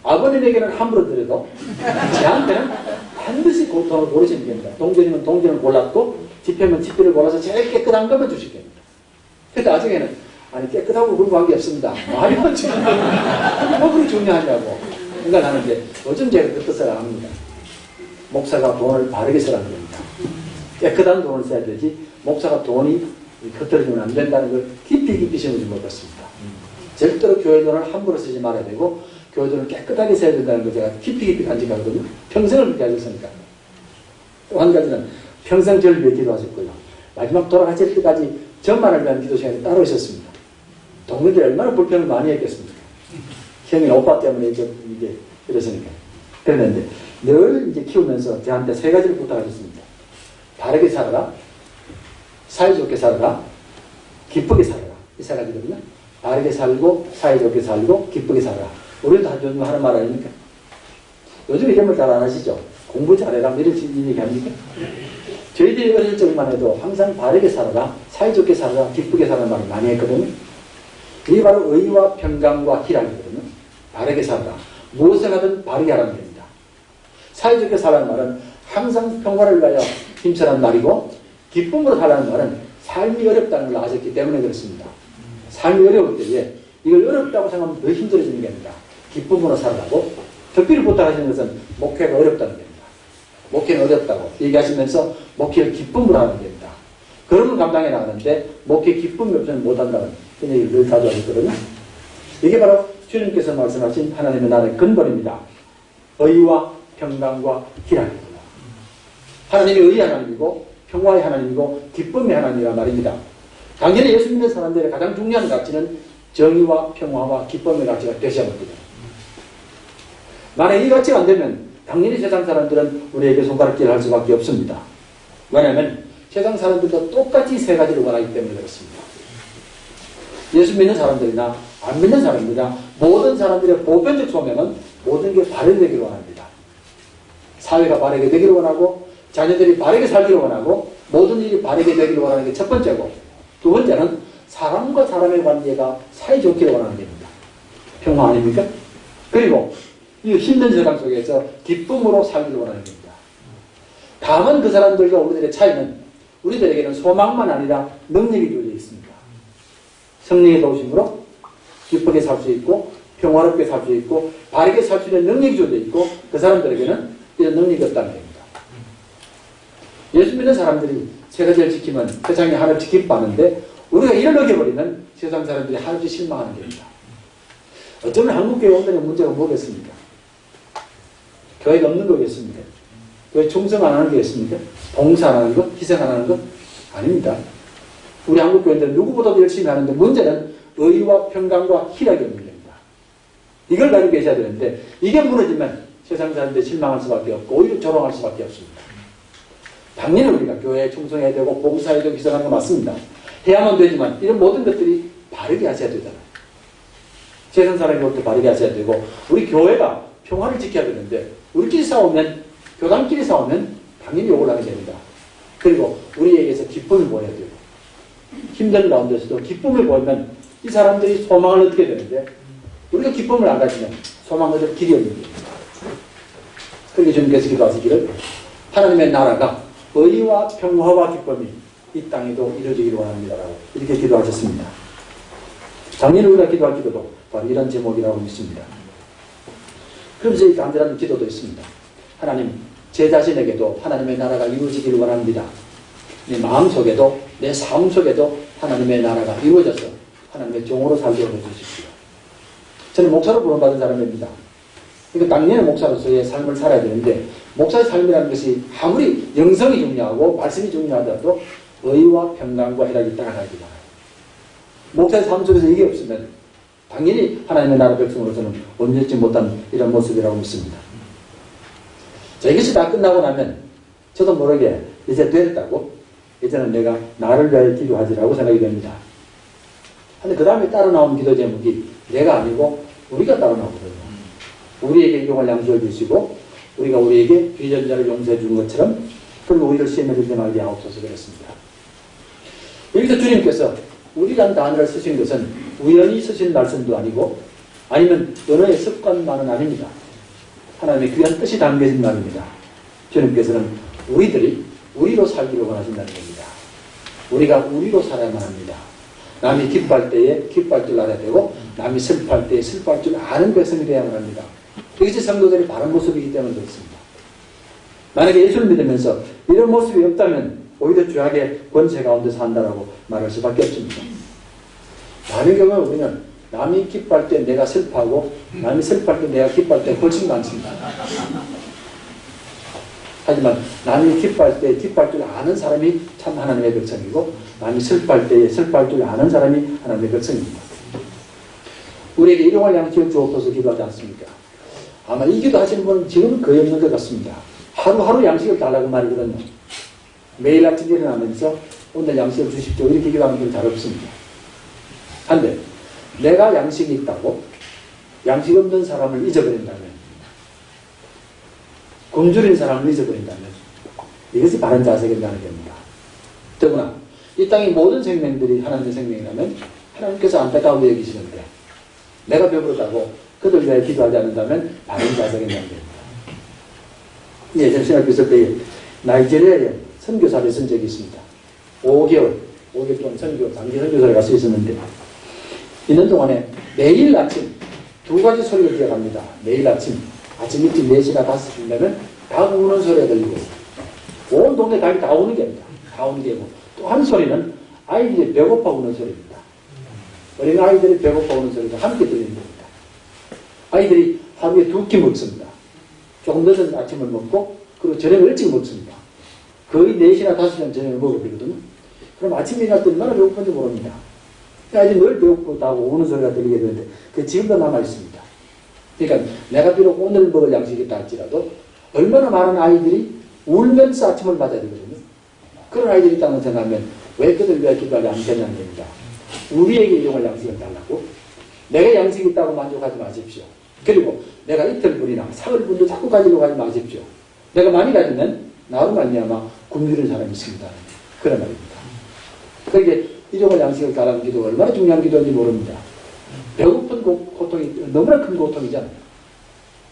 아버님에게는 함부로 드려도 저한테는 반드시 돈을 고르시는 겁니다. 동전이면 동전을 골랐고 지폐면 지폐를 골라서 제일 깨끗한 것만 주실 겁니다. 근데 나중에는 아니 깨끗하고 그런 관계 없습니다. 말이 안 중요하고 뭐 그리 중요하냐고 생각하는데 요즘 제가 그 뜻을 압니다. 목사가 돈을 바르게 쓰라는 겁니다. 깨끗한 돈을 써야 되지 목사가 돈이 흩어지면 안 된다는 걸 깊이 깊이 심어준 것 같습니다. 절대로 교회 돈을 함부로 쓰지 말아야 되고 교회 돈을 깨끗하게 써야 된다는 걸 제가 깊이 깊이 간직하거든요. 평생을 그렇게 하셨으니까. 또 한 가지는 평생 저를 위해 기도하셨고요. 마지막 돌아가실 때까지 저만을 위한 기도 시간이 따로 있었습니다. 동료들이 얼마나 불평을 많이 했겠습니까? 형이 오빠 때문에 이게 이러시니까. 그랬는데 늘 이제 키우면서 저한테 세 가지를 부탁하셨습니다. 바르게 살아라, 사이좋게 살아라, 기쁘게 살아라. 이 세 가지거든요. 바르게 살고, 사이좋게 살고, 기쁘게 살아라. 우리도 요즘 하는 말 아닙니까? 요즘 이런 말 잘 안 하시죠? 공부 잘해라, 이런 얘기 합니까? 저희들이 어릴 적만 해도 항상 바르게 살아라, 사이좋게 살아라, 기쁘게 살아라 말을 많이 했거든요. 이게 바로 의와 평강과 희락이거든요. 바르게 살아라. 무엇을 하든 바르게 하라는 겁니다. 사이좋게 살라는 말은 항상 평화를 위하여 힘쓰라는 말이고, 기쁨으로 살라는 말은 삶이 어렵다는 걸 아셨기 때문에 그렇습니다. 삶이 어려울 때에 이걸 어렵다고 생각하면 더 힘들어지는 게 아니라 기쁨으로 살라고 특별히 부탁하시는 것은 목회가 어렵다는 겁니다. 목회는 어렵다고 얘기하시면서 목회를 기쁨으로 하는 겁니다. 그러면 감당해 나가는데 목회 기쁨이 없으면 못한다는 그런 얘기를 늘 가져왔거든요. 이게 바로 주님께서 말씀하신 하나님의 나라의 근본입니다. 의와 평강과 희락입니다. 하나님이 의의 하나님이고 평화의 하나님이고 기쁨의 하나님이란 말입니다. 당연히 예수 믿는 사람들의 가장 중요한 가치는 정의와 평화와 기쁨의 가치가 되셔야 합니다. 만약 이 가치가 안 되면 당연히 세상 사람들은 우리에게 손가락질을 할 수밖에 없습니다. 왜냐하면 세상 사람들도 똑같이 세 가지를 원하기 때문에 그렇습니다. 예수 믿는 사람들이나 안 믿는 사람들이나 모든 사람들의 보편적 소명은 모든 게 바르게 되기를 원합니다. 사회가 바르게 되기를 원하고 자녀들이 바르게 살기를 원하고 모든 일이 바르게 되기를 원하는 게 첫 번째고, 두 번째는 사람과 사람의 관계가 사이좋기를 원하는 겁니다. 평화 아닙니까? 그리고 이 힘든 세상 속에서 기쁨으로 살기를 원하는 겁니다. 다만 그 사람들과 우리들의 차이는 우리들에게는 소망만 아니라 능력이 주어져 있습니다. 성령의 도우심으로 기쁘게 살 수 있고 평화롭게 살 수 있고 바르게 살 수 있는 능력이 주어져 있고 그 사람들에게는 이런 능력이 없다는 겁니다. 예수 믿는 사람들이 세 가지를 지키면 세상이 하나씩 기뻐하는데 우리가 이를 어겨버리면 세상 사람들이 하나씩 실망하는 겁니다. 어쩌면 한국교회 온다는 문제가 뭐겠습니까? 교회가 없는 거겠습니까? 교회 충성 안 하는 거겠습니까? 봉사 안 하는 것? 희생 안 하는 것? 아닙니다. 우리 한국교회인들 누구보다도 열심히 하는데 문제는 의와 평강과 희락이 없는 겁니다. 이걸 가지고 계셔야 되는데 이게 무너지면 세상 사람들이 실망할 수밖에 없고 오히려 조롱할 수밖에 없습니다. 당연히 우리가 교회에 충성해야 되고 봉사해야 되고 희생하는 거 맞습니다. 해야만 되지만 이런 모든 것들이 바르게 하셔야 되잖아요. 세상 사람이 바르게 하셔야 되고 우리 교회가 평화를 지켜야 되는데 우리끼리 싸우면 교단끼리 싸우면 당연히 욕을 하게 됩니다. 그리고 우리에게서 기쁨을 보여야 되고 힘든 가운데서도 기쁨을 보이면 이 사람들이 소망을 얻게 되는데 우리가 기쁨을 안 가지면 소망을 얻을 길이 없는 겁니다. 그렇게 주님께서 기도하시기를 하나님의 나라가 의와 평화와 기쁨이 이 땅에도 이루어지기를 원합니다라고 이렇게 기도하셨습니다. 작년에 우리가 기도할 기도도 바로 이런 제목이라고 믿습니다. 그러면서 이 간절한 기도도 있습니다. 하나님, 제 자신에게도 하나님의 나라가 이루어지기를 원합니다. 내 마음속에도 내 삶 속에도 하나님의 나라가 이루어져서 하나님의 종으로 살게 해주십시오. 저는 목사로 부름받은 사람입니다. 그러니까 당연히 목사로서의 삶을 살아야 되는데 목사의 삶이라는 것이 아무리 영성이 중요하고 말씀이 중요하더라도 의와 평강과 희락이 따라가야 되잖아요. 목사의 삶 속에서 이게 없으면 당연히 하나님의 나라 백성으로서는 온전치 못한 이런 모습이라고 믿습니다. 자, 이것이 다 끝나고 나면 저도 모르게 이제 됐다고 이제는 내가 나를 위하여 기도하지라고 생각이 됩니다. 근데 그 다음에 따로 나온 기도 제목이 내가 아니고 우리가 따로 나오거든요. 우리에게 이용을 양수해 주시고 우리가 우리에게 비전자를 용서해 주는 것처럼 그리고 우리를 시험에 들지 말게 하옵소서 그랬습니다. 여기서 주님께서 우리란 단어를 쓰신 것은 우연히 쓰신 말씀도 아니고 아니면 언어의 습관만은 아닙니다. 하나님의 귀한 뜻이 담겨진 말입니다. 주님께서는 우리들이 우리로 살기를 원하신다는 겁니다. 우리가 우리로 살아야만 합니다. 남이 기뻐할 때에 기뻐할 줄 알아야 되고 남이 슬퍼할 때에 슬퍼할 줄 아는 백성이 되어야만 합니다. 이것이 성도들의 바른 모습이기 때문에 그렇습니다. 만약에 예수를 믿으면서 이런 모습이 없다면 오히려 죄악의 권세 가운데 산다라고 말할 수밖에 없습니다. 많은 경우 우리는 남이 기뻐할 때 내가 슬퍼하고 남이 슬퍼할 때 내가 기뻐할 때 훨씬 많습니다. 하지만 남이 기뻐할 때 기뻐할 줄 아는 사람이 참 하나님의 백성이고 남이 슬퍼할 때 슬퍼할 줄 아는 사람이 하나님의 백성입니다. 우리에게 일용할 양식을 주옵소서 기도하지 않습니까? 아마 이 기도 하시는 분은 지금은 거의 없는 것 같습니다. 하루하루 양식을 달라고 말이거든요. 매일 아침 일어나면서 오늘 양식을 주십시오 이렇게 기도하는 분은 잘 없습니다. 한데 내가 양식이 있다고 양식 없는 사람을 잊어버린다면 굶주린 사람을 잊어버린다면 이것이 바른 자세겠다는 겁니다. 더구나 이 땅의 모든 생명들이 하나님의 생명이라면 하나님께서 안타까워 여기시는데 내가 배부르다고 그들 위해 기도하지 않는다면 바른 자세겠다는 겁니다. 예전 신학교 있을 때 나이지리아에 선교사를 쓴 적이 있습니다. 5개월 동안 장기 선교사를 갈 수 있었는데 있는 동안에 매일 아침 2가지 소리를 기억합니다. 매일 아침 일찍 4시나 5시쯤 되면 닭 우는 소리가 들리고 온 동네 닭이 다 우는 게 아닙니다. 다 우는 게고 또 한 소리는 아이들이 배고파 우는 소리입니다. 어린 아이들이 배고파 우는 소리가 함께 들리는 겁니다. 아이들이 하루에 2끼 먹습니다. 조금 늦은 아침을 먹고 그리고 저녁을 일찍 먹습니다. 거의 4시나 5시간 저녁을 먹어야 되거든요. 그럼 아침에 일어날 때 얼마나 배고픈지 모릅니다. 아이들이 늘 배고프다고 우는 소리가 들리게 되는데 그게 지금도 남아있습니다. 그러니까 내가 비록 오늘 먹을 양식이 있다 할지라도 얼마나 많은 아이들이 울면서 아침을 맞아야 되거든요. 그런 아이들이 있다는 생각하면 왜 그들 위해 기도하지 않겠냐는 겁니다. 우리에게 일용할 양식을 달라고 내가 양식이 있다고 만족하지 마십시오. 그리고 내가 이틀분이나 사흘분도 자꾸 가지려고 하지 마십시오. 내가 많이 가지면 나로 말미암아 굶주린 사람이 있습니다. 그런 말입니다. 그러니까 일용할 양식을 달라는 기도가 얼마나 중요한 기도인지 모릅니다. 배고픈 고통이 너무나 큰 고통이잖아요.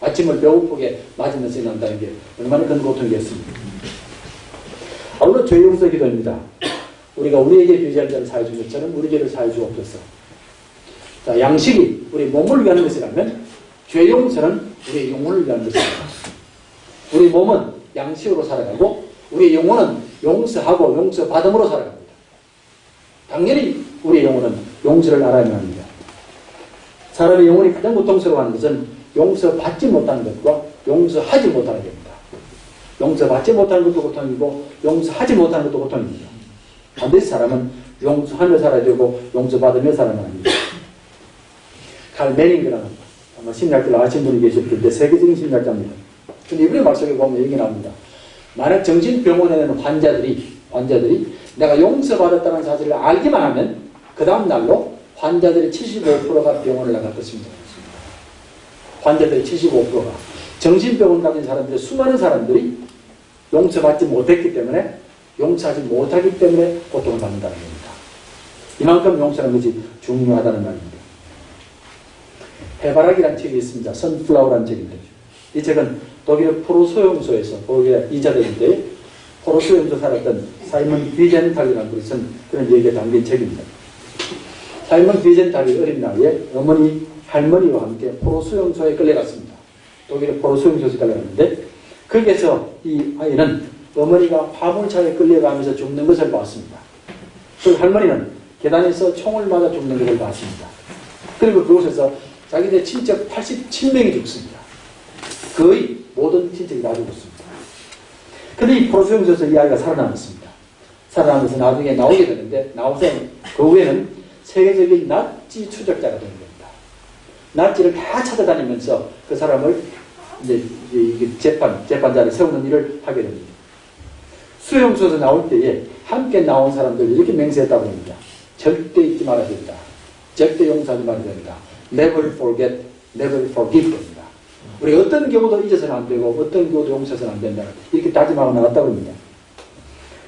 아침을 배고프게 맞으면서 일어난다는 게 얼마나 큰 고통이겠습니까? 오늘 죄 용서 기도입니다. 우리가 우리에게 죄지은 자를 사해 준 것처럼 우리 죄를 사해 주옵소서. 자, 양식이 우리 몸을 위한 것이라면 죄 용서는 우리의 영혼을 위한 것입니다. 우리 몸은 양식으로 살아가고 우리 영혼은 용서하고 용서받음으로 살아갑니다. 당연히 우리의 영혼은 용서를 알아야만 합니다. 사람의 영혼이 가장 고통스러워하는 것은 용서받지 못하는 것과 용서하지 못하는 것입니다. 용서받지 못하는 것도 고통이고 용서하지 못하는 것도 고통입니다. 반드시 사람은 용서하며 살아야 되고 용서받으며 살아야만 합니다. 칼 메닝이라는 아마 심리학자를 아시는 분이 계실 텐데 세계적인 심리학자입니다. 근데 이분의 말 속에 보면 얘기 나옵니다. 만약 정신병원에 있는 환자들이 내가 용서받았다는 사실을 알기만 하면 그 다음 날로 환자들의 75%가 병원을 나갈 것입니다. 환자들의 75%가 정신병원 가진 사람들의 수많은 사람들이 용서받지 못했기 때문에 용서하지 못하기 때문에 고통을 받는다는 겁니다. 이만큼 용서하는 것이 중요하다는 말입니다. 해바라기라는 책이 있습니다. 선플라워라는 책인데 이 책은 독일의 포로소용소에서 독일의 이자들인데 포로소용소 살았던 사이먼 비젠탈이라는 분이 쓴 그런 얘기가 담긴 책입니다. 사이먼 비젠탈이 어린 나이에 어머니, 할머니와 함께 포로수용소에 끌려갔습니다. 독일의 포로수용소에 끌려갔는데 거기에서 이 아이는 어머니가 화물차에 끌려가면서 죽는 것을 봤습니다. 그 할머니는 계단에서 총을 맞아 죽는 것을 봤습니다. 그리고 그곳에서 자기네 친척 87명이 죽습니다. 거의 모든 친척이 다 죽었습니다. 그런데 이 포로수용소에서 이 아이가 살아남았습니다. 살아남아서 나중에 나오게 되는데 나오서 그 후에는 세계적인 나치 추적자가 되는 겁니다. 나치를 다 찾아다니면서 그 사람을 이제 재판자를 세우는 일을 하게 됩니다. 수용소에서 나올 때에 함께 나온 사람들 이렇게 맹세했다고 합니다. 절대 잊지 말아야 된다. 절대 용서하지 말아야 된다. Never forget, never forgive 됩니다. 우리 어떤 경우도 잊어서는 안 되고 어떤 경우도 용서해서는 안 된다. 이렇게 다짐하고 나왔다고 합니다.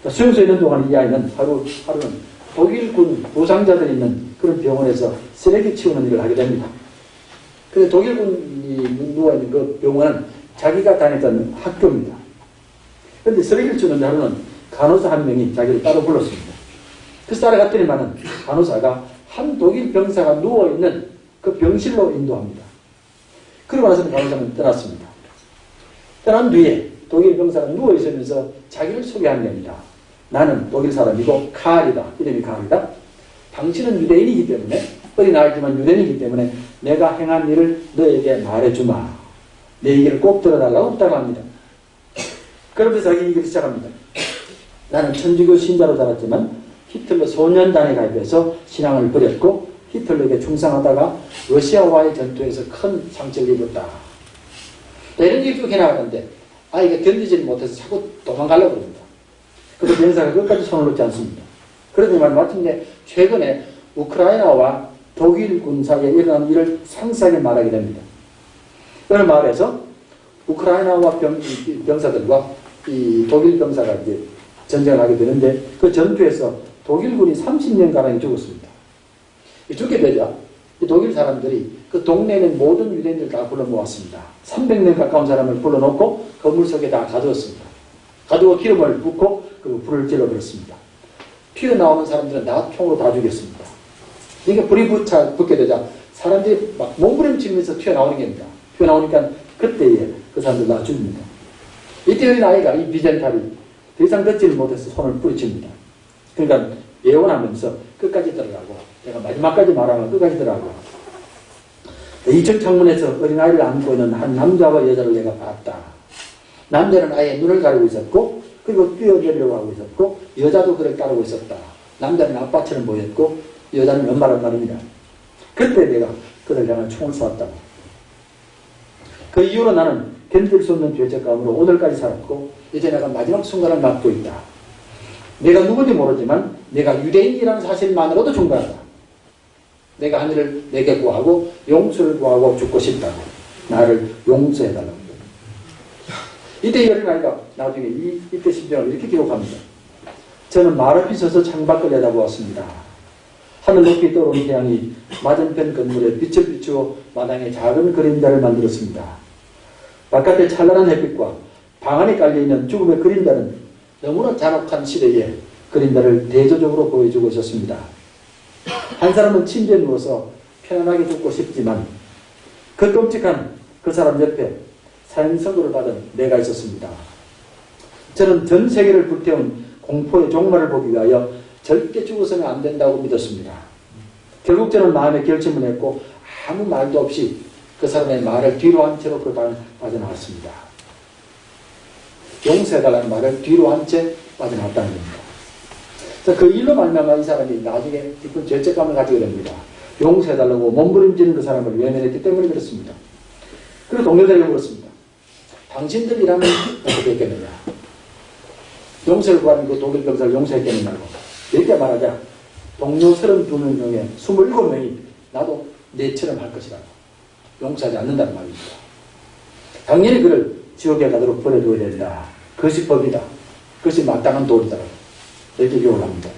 수용소에 있는 동안 이 아이는 하루는 독일군 부상자들이 있는 그런 병원에서 쓰레기 치우는 일을 하게 됩니다. 그런데 독일군이 누워있는 그 병원은 자기가 다녔던 학교입니다. 그런데 쓰레기를 치우는 하루는 간호사 한 명이 자기를 따로 불렀습니다. 그래서 따라갔더니만은 간호사가 한 독일 병사가 누워있는 그 병실로 인도합니다. 그러고 나서는 간호사는 떠났습니다. 떠난 뒤에 독일 병사가 누워있으면서 자기를 소개한 겁니다. 나는 독일 사람이고 칼이다. 이름이 칼이다. 당신은 유대인이기 때문에 어린아이지만 유대인이기 때문에 내가 행한 일을 너에게 말해주마. 내 얘기를 꼭 들어달라고 부탁합니다. 그러면서 자기 얘기를 시작합니다. 나는 천주교 신자로 자랐지만 히틀러 소년단에 가입해서 신앙을 버렸고 히틀러에게 충성하다가 러시아와의 전투에서 큰 상처를 입었다. 이런 얘기 쭉 해나가는데 아이가 견디지 못해서 자꾸 도망가려고 합니다. 그래서 병사가 끝까지 손을 놓지 않습니다. 그러더니만 마침내 최근에 우크라이나와 독일 군사에 일어난 일을 상세하게 말하게 됩니다. 어느 마을에서 우크라이나와 병사들과 이 독일 병사가 이제 전쟁을 하게 되는데 그 전투에서 독일군이 30년가량이 죽었습니다. 죽게 되자 독일 사람들이 그 동네에 있는 모든 유대인들 다 불러 모았습니다. 300명 가까운 사람을 불러놓고 건물 속에 다 가두었습니다. 가두어 기름을 붓고 그 불을 질러버렸습니다. 튀어나오는 사람들은 다 총으로 다 죽였습니다. 그러니까 불이 붙게 되자 사람들이 막 몸부림치면서 튀어나오는 겁니다. 튀어나오니까 그때에 그 사람들 다 죽입니다. 이때 어린 아이가 이 비젠탈이 더 이상 걷지를 못해서 손을 뿌리칩니다. 그러니까 예언하면서 끝까지 들어가고 내가 마지막까지 말하면 끝까지 들어가고 2층 창문에서 어린아이를 안고 있는 한 남자와 여자를 내가 봤다. 남자는 아예 눈을 가리고 있었고 그리고 뛰어내리려고 하고 있었고 여자도 그를 따르고 있었다. 남자는 아빠처럼 보였고 여자는 엄마란 말입니다. 그때 내가 그를 향해 총을 쏘았다. 그 이후로 나는 견딜 수 없는 죄책감으로 오늘까지 살았고 이제 내가 마지막 순간을 맞고 있다. 내가 누군지 모르지만 내가 유대인이라는 사실만으로도 중간하다. 내가 하늘을 내게 구하고 용서를 구하고 죽고 싶다고. 나를 용서해달라고. 이때 이 어린아이가 나중에 이때 심정을 이렇게 기록합니다. 저는 말 없이 서서 창밖을 내다보았습니다. 하늘 높이 떠오르는 태양이 맞은편 건물에 빛을 비추어 마당에 작은 그림자를 만들었습니다. 바깥의 찬란한 햇빛과 방 안에 깔려있는 죽음의 그림자는 너무나 잔혹한 시대에 그림자를 대조적으로 보여주고 있었습니다. 한 사람은 침대에 누워서 편안하게 죽고 싶지만 그 끔찍한 그 사람 옆에 사형 선고를 받은 내가 있었습니다. 저는 전 세계를 불태운 공포의 종말을 보기 위하여 절대 죽어서는 안 된다고 믿었습니다. 결국 저는 마음에 결심을 했고 아무 말도 없이 그 사람의 말을 뒤로 한 채로 그 방을 빠져나왔습니다. 용서해달라는 말을 뒤로 한 채 빠져나왔다는 겁니다. 그 일로 말미암아 이 사람이 나중에 깊은 죄책감을 가지게 됩니다. 용서해달라고 몸부림치는 그 사람을 외면했기 때문에 그렇습니다. 그리고 동료들에게 물었습니다. 당신들이라면 어떻게 했겠느냐? 용서를 구하는 그 독일 병사를 용서했겠느냐고 이렇게 말하자 동료 32명 중에 27명이 나도 내처럼 할 것이라고 용서하지 않는다는 말입니다. 당연히 그를 지옥에 가도록 버려둬야 된다. 그것이 법이다. 그것이 마땅한 도리다라고 이렇게 기록을 합니다.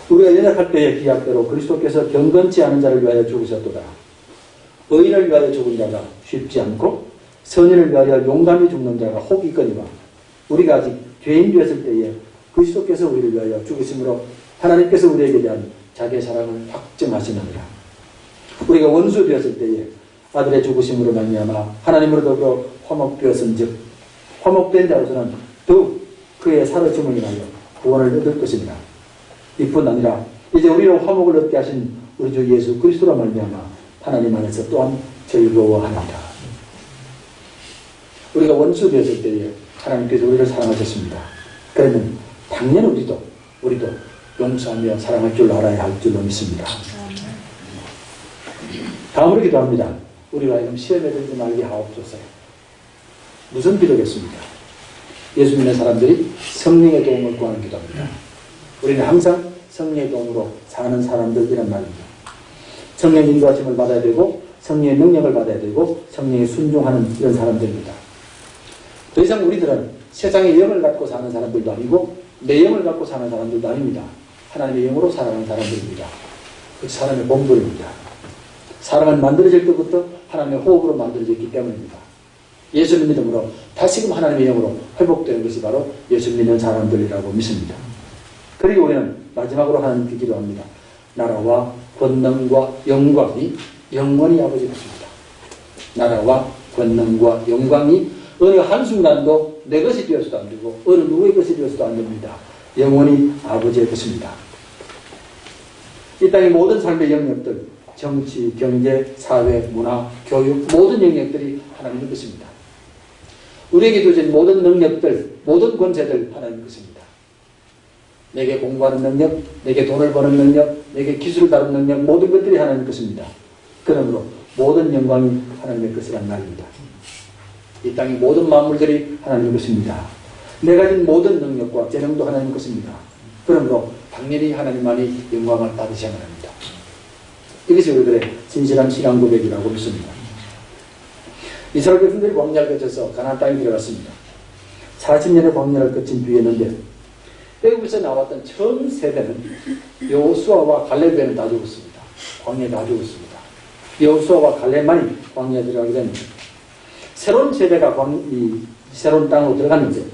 우리가 연약할 때의 기약대로 그리스도께서 경건치 않은 자를 위하여 죽으셨도다. 의인을 위하여 죽은 자가 쉽지 않고 선인을 위하여 용감히 죽는 자가 혹 있거니와 우리가 아직 죄인 되었을 때에 그리스도께서 우리를 위하여 죽으심으로 하나님께서 우리에게 대한 자기의 사랑을 확증하시느니라. 우리가 원수 되었을 때에 아들의 죽으심으로 말미암아 하나님으로 더불어 화목되었은즉 화목된 자로서는 더욱 그의 살아짐을 인하여 구원을 얻을 것입니다. 이뿐 아니라 이제 우리로 화목을 얻게 하신 우리 주 예수 그리스도로 말미암아 하나님 안에서 또한 즐거워합니다. 우리가 원수 되었을 때에 하나님께서 우리를 사랑하셨습니다. 그러면 당연히 우리도 용서하며 사랑할 줄 알아야 할 줄로 믿습니다. 다음으로 기도합니다. 우리가 지금 시험에 들지 말게 하옵소서. 무슨 기도겠습니까? 예수 믿는 사람들이 성령의 도움을 구하는 기도입니다. 우리는 항상 성령의 도움으로 사는 사람들이란 말입니다. 성령의 인도하심을 받아야 되고 성령의 능력을 받아야 되고 성령에 순종하는 이런 사람들입니다. 더 이상 우리들은 세상의 영을 갖고 사는 사람들도 아니고 내 영을 갖고 사는 사람들도 아닙니다. 하나님의 영으로 살아가는 사람들입니다. 그 사람의 본분입니다. 사람은 만들어질 때부터 하나님의 호흡으로 만들어졌기 때문입니다. 예수를 믿음으로 다시금 하나님의 영으로 회복되는 것이 바로 예수 믿는 사람들이라고 믿습니다. 그리고 우리는 마지막으로 하나님께 기도합니다. 나라와 권능과 영광이 영원히 아버지 것입니다. 나라와 권능과 영광이 어느 한순간도 내 것이 되어서도 안 되고 어느 누구의 것이 되어서도 안 됩니다. 영원히 아버지의 것입니다. 이 땅의 모든 삶의 영역들, 정치, 경제, 사회, 문화, 교육, 모든 영역들이 하나님의 것입니다. 우리에게 주어진 모든 능력들, 모든 권세들 하나님의 것입니다. 내게 공부하는 능력, 내게 돈을 버는 능력, 내게 기술을 다루는 능력, 모든 것들이 하나님의 것입니다. 그러므로 모든 영광이 하나님의 것이란 말입니다. 이 땅의 모든 만물들이 하나님의 것입니다. 내가 가진 모든 능력과 재능도 하나님의 것입니다. 그러므로 당연히 하나님만이 영광을 받으셔야 합니다. 이것이 우리들의 진실한 신앙 고백이라고 믿습니다. 이스라엘 백성들이 광야를 거쳐서 가나안 땅에 들어갔습니다. 40년의 광야를 거친 뒤에는데 애굽에서 나왔던 처음 세대는 여호수아와 갈렙에는 다 죽었습니다. 광야에 다 죽었습니다. 여호수아와 갈렙만이 광야에 들어가게 됩니다. 새로운 세대가 새로운 땅으로 들어갔는데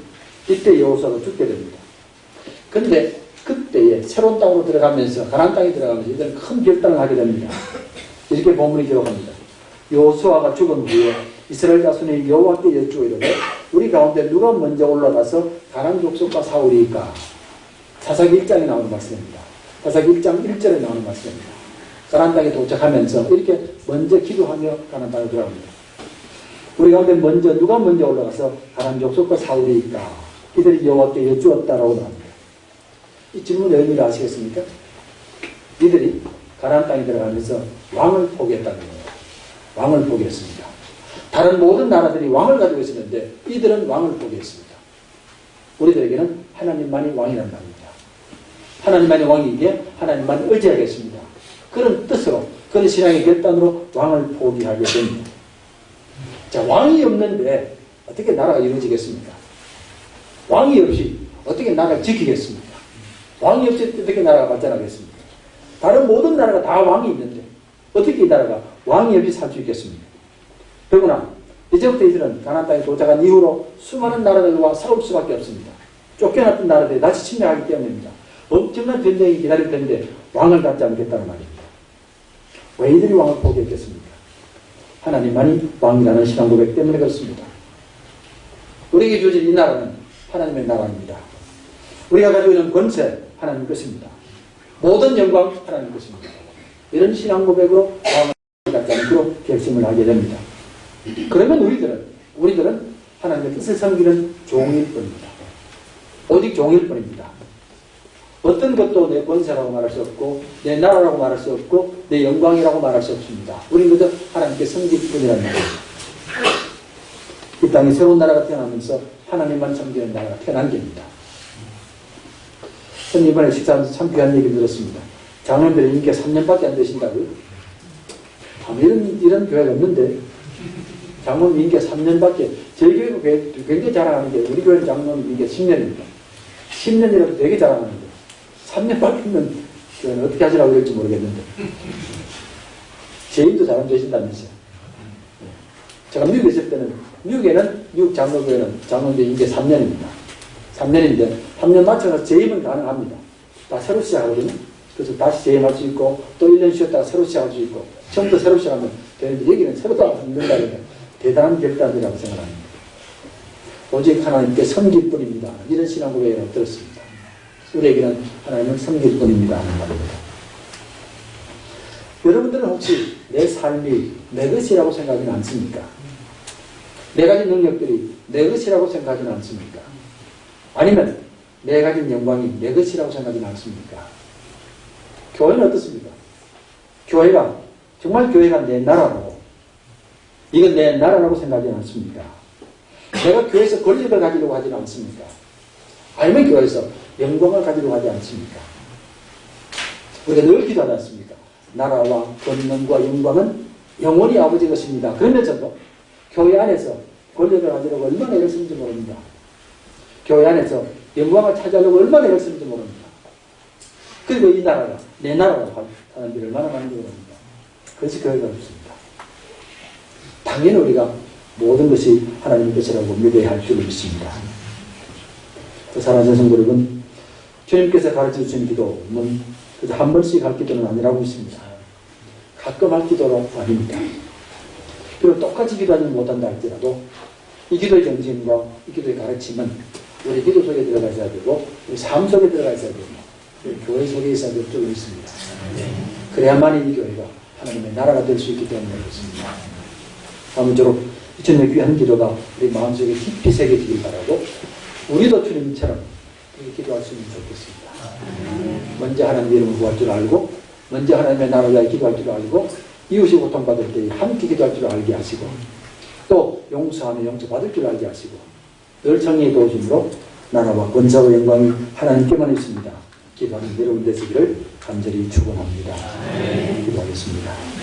이때 여호수아가 죽게 됩니다. 근데 그때에 새로운 땅으로 들어가면서 가나안 땅에 들어가면서 이들은 큰 결단을 하게 됩니다. 이렇게 본문이 기록합니다. 여호수아가 죽은 후에 이스라엘 자손이 여호와께 여쭈어 이르되 우리 가운데 누가 먼저 올라가서 가나안 족속과 싸우리이까? 사사기 1장에 나오는 말씀입니다. 사사기 1장 1절에 나오는 말씀입니다. 가나안 땅에 도착하면서 이렇게 먼저 기도하며 가나안 땅에 들어갑니다. 우리 가운데 누가 먼저 올라가서 가나안 족속과 싸우리이까? 이들이 여호와께 여쭈었다라고 나옵니다. 이 질문의 의미를 아시겠습니까? 이들이 가나안 땅에 들어가면서 왕을 포기했다는 거예요. 왕을 포기했습니다. 다른 모든 나라들이 왕을 가지고 있었는데 이들은 왕을 포기했습니다. 우리들에게는 하나님만이 왕이란 말입니다. 하나님만이 왕이기에 하나님만 의지하겠습니다. 그런 뜻으로 그런 신앙의 결단으로 왕을 포기하게 됩니다. 자, 왕이 없는데 어떻게 나라가 이루어지겠습니까? 왕이 없이 어떻게 나라를 지키겠습니까? 왕이 없이 어떻게 나라가 발전하겠습니까? 다른 모든 나라가 다 왕이 있는데 어떻게 이 나라가 왕이 없이 살 수 있겠습니까? 더구나 이제부터 이들은 가나안 땅에 도착한 이후로 수많은 나라들과 싸울 수밖에 없습니다. 쫓겨났던 나라들이 다시 침략하기 때문입니다. 엄청난 전쟁이 기다릴 텐데 왕을 갖지 않겠다는 말입니다. 왜 이들이 왕을 포기했겠습니까? 하나님만이 왕이라는 신앙 고백 때문에 그렇습니다. 우리에게 주어진 이 나라는 하나님의 나라입니다. 우리가 가지고 있는 권세 하나님 것입니다. 모든 영광 하나님 것입니다. 이런 신앙 고백으로 왕을 갖지 않기로 결심을 하게 됩니다. 그러면 우리들은 하나님의 뜻을 섬기는 종일 뿐입니다. 오직 종일 뿐입니다. 어떤 것도 내 권세라고 말할 수 없고 내 나라라고 말할 수 없고 내 영광이라고 말할 수 없습니다. 우리는 그저 하나님께 섬길 뿐이라는 말입니다. 이 땅에 새로운 나라가 태어나면서 하나님만 섬기는 나라가 태어난 겁니다. 저는 이번에 식사하면서 참 귀한 얘기 들었습니다. 장로님들이 인기가 3년밖에 안 되신다고요? 이런 교회가 없는데 장로님 인기가 3년밖에 저희 교회가 굉장히 자랑하는 게 우리 교회 장로님 인기가 10년입니다. 10년이라도 되게 자랑하는데 3년밖에 있는 교회는 어떻게 하시라고 그럴지 모르겠는데 제인도 자랑되신다면서요. 제가 미국에 있을 때는 미국 장로교회는 장로님들 인기가 3년입니다. 3년인데 3년 맞춰서 재임은 가능합니다. 다 새로 시작하거든요. 그래서 다시 재임할 수 있고 또 1년 쉬었다가 새로 시작할 수 있고 처음부터 새로 시작하면 되는데 여기는 새로 또 안 된다는 대단한 결단이라고 생각합니다. 오직 하나님께 섬길 뿐입니다. 이런 신앙 고백을 들었습니다. 우리에게는 하나님을 섬길 뿐입니다 하는 말입니다. 여러분들은 혹시 내 삶이 내 것이라고 생각하지는 않습니까? 내 가진 능력들이 내 것이라고 생각하지는 않습니까? 아니면 내 가진 영광이 내 것이라고 생각하지는 않습니까? 교회는 어떻습니까? 정말 교회가 내 나라라고 이건 내 나라라고 생각하지는 않습니까? 내가 교회에서 권력을 가지려고 하지는 않습니까? 아니면 교회에서 영광을 가지려고 하지 않습니까? 우리가 늘 기도하지 않습니까? 나라와 권능과 영광은 영원히 아버지 것입니다. 그러면서도 교회 안에서 권력을 가지려고 얼마나 애를 쓰는지 모릅니다. 교회 안에서 영광을 차지하려고 얼마나 애를 쓰는지 모릅니다. 그리고 이 나라가 내 나라라고 하는 사람들이 얼마나 많은지 모릅니다. 그래서 교회가 없습니다. 당연히 우리가 모든 것이 하나님의 것이라고 믿어야 할 줄을 믿습니다. 사랑하는 성도 여러분, 주님께서 가르쳐 주신 기도는 그저 한 번씩 할 기도는 아니라고 믿습니다. 가끔 할 기도로 아닙니다. 그리고 똑같이 기도하지 못한다 할지라도 이 기도의 정신과 이 기도의 가르침은 우리 기도 속에 들어가 있어야 되고 우리 삶 속에 들어가 있어야 되고 우리 교회 속에 있어야 될 쪽이 있습니다. 그래야만 이 교회가 하나님의 나라가 될 수 있기 때문에 그렇습니다. 아무쪼록 2000년 귀한 기도가 우리 마음속에 깊이 새겨지길 바라고 우리도 주님처럼 기도할 수 있으면 좋겠습니다. 먼저 하나님의 이름을 구할 줄 알고 먼저 하나님의 나라를 위하여 기도할 줄 알고 이웃이 고통받을 때 함께 기도할 줄 알게 하시고 또 용서하며 용서받을 줄 알게 하시고 늘 정의의 도우심으로 나라와 권사와 영광이 하나님께만 있습니다. 기도하는 여러분 되시기를 간절히 축원합니다. 기도하겠습니다.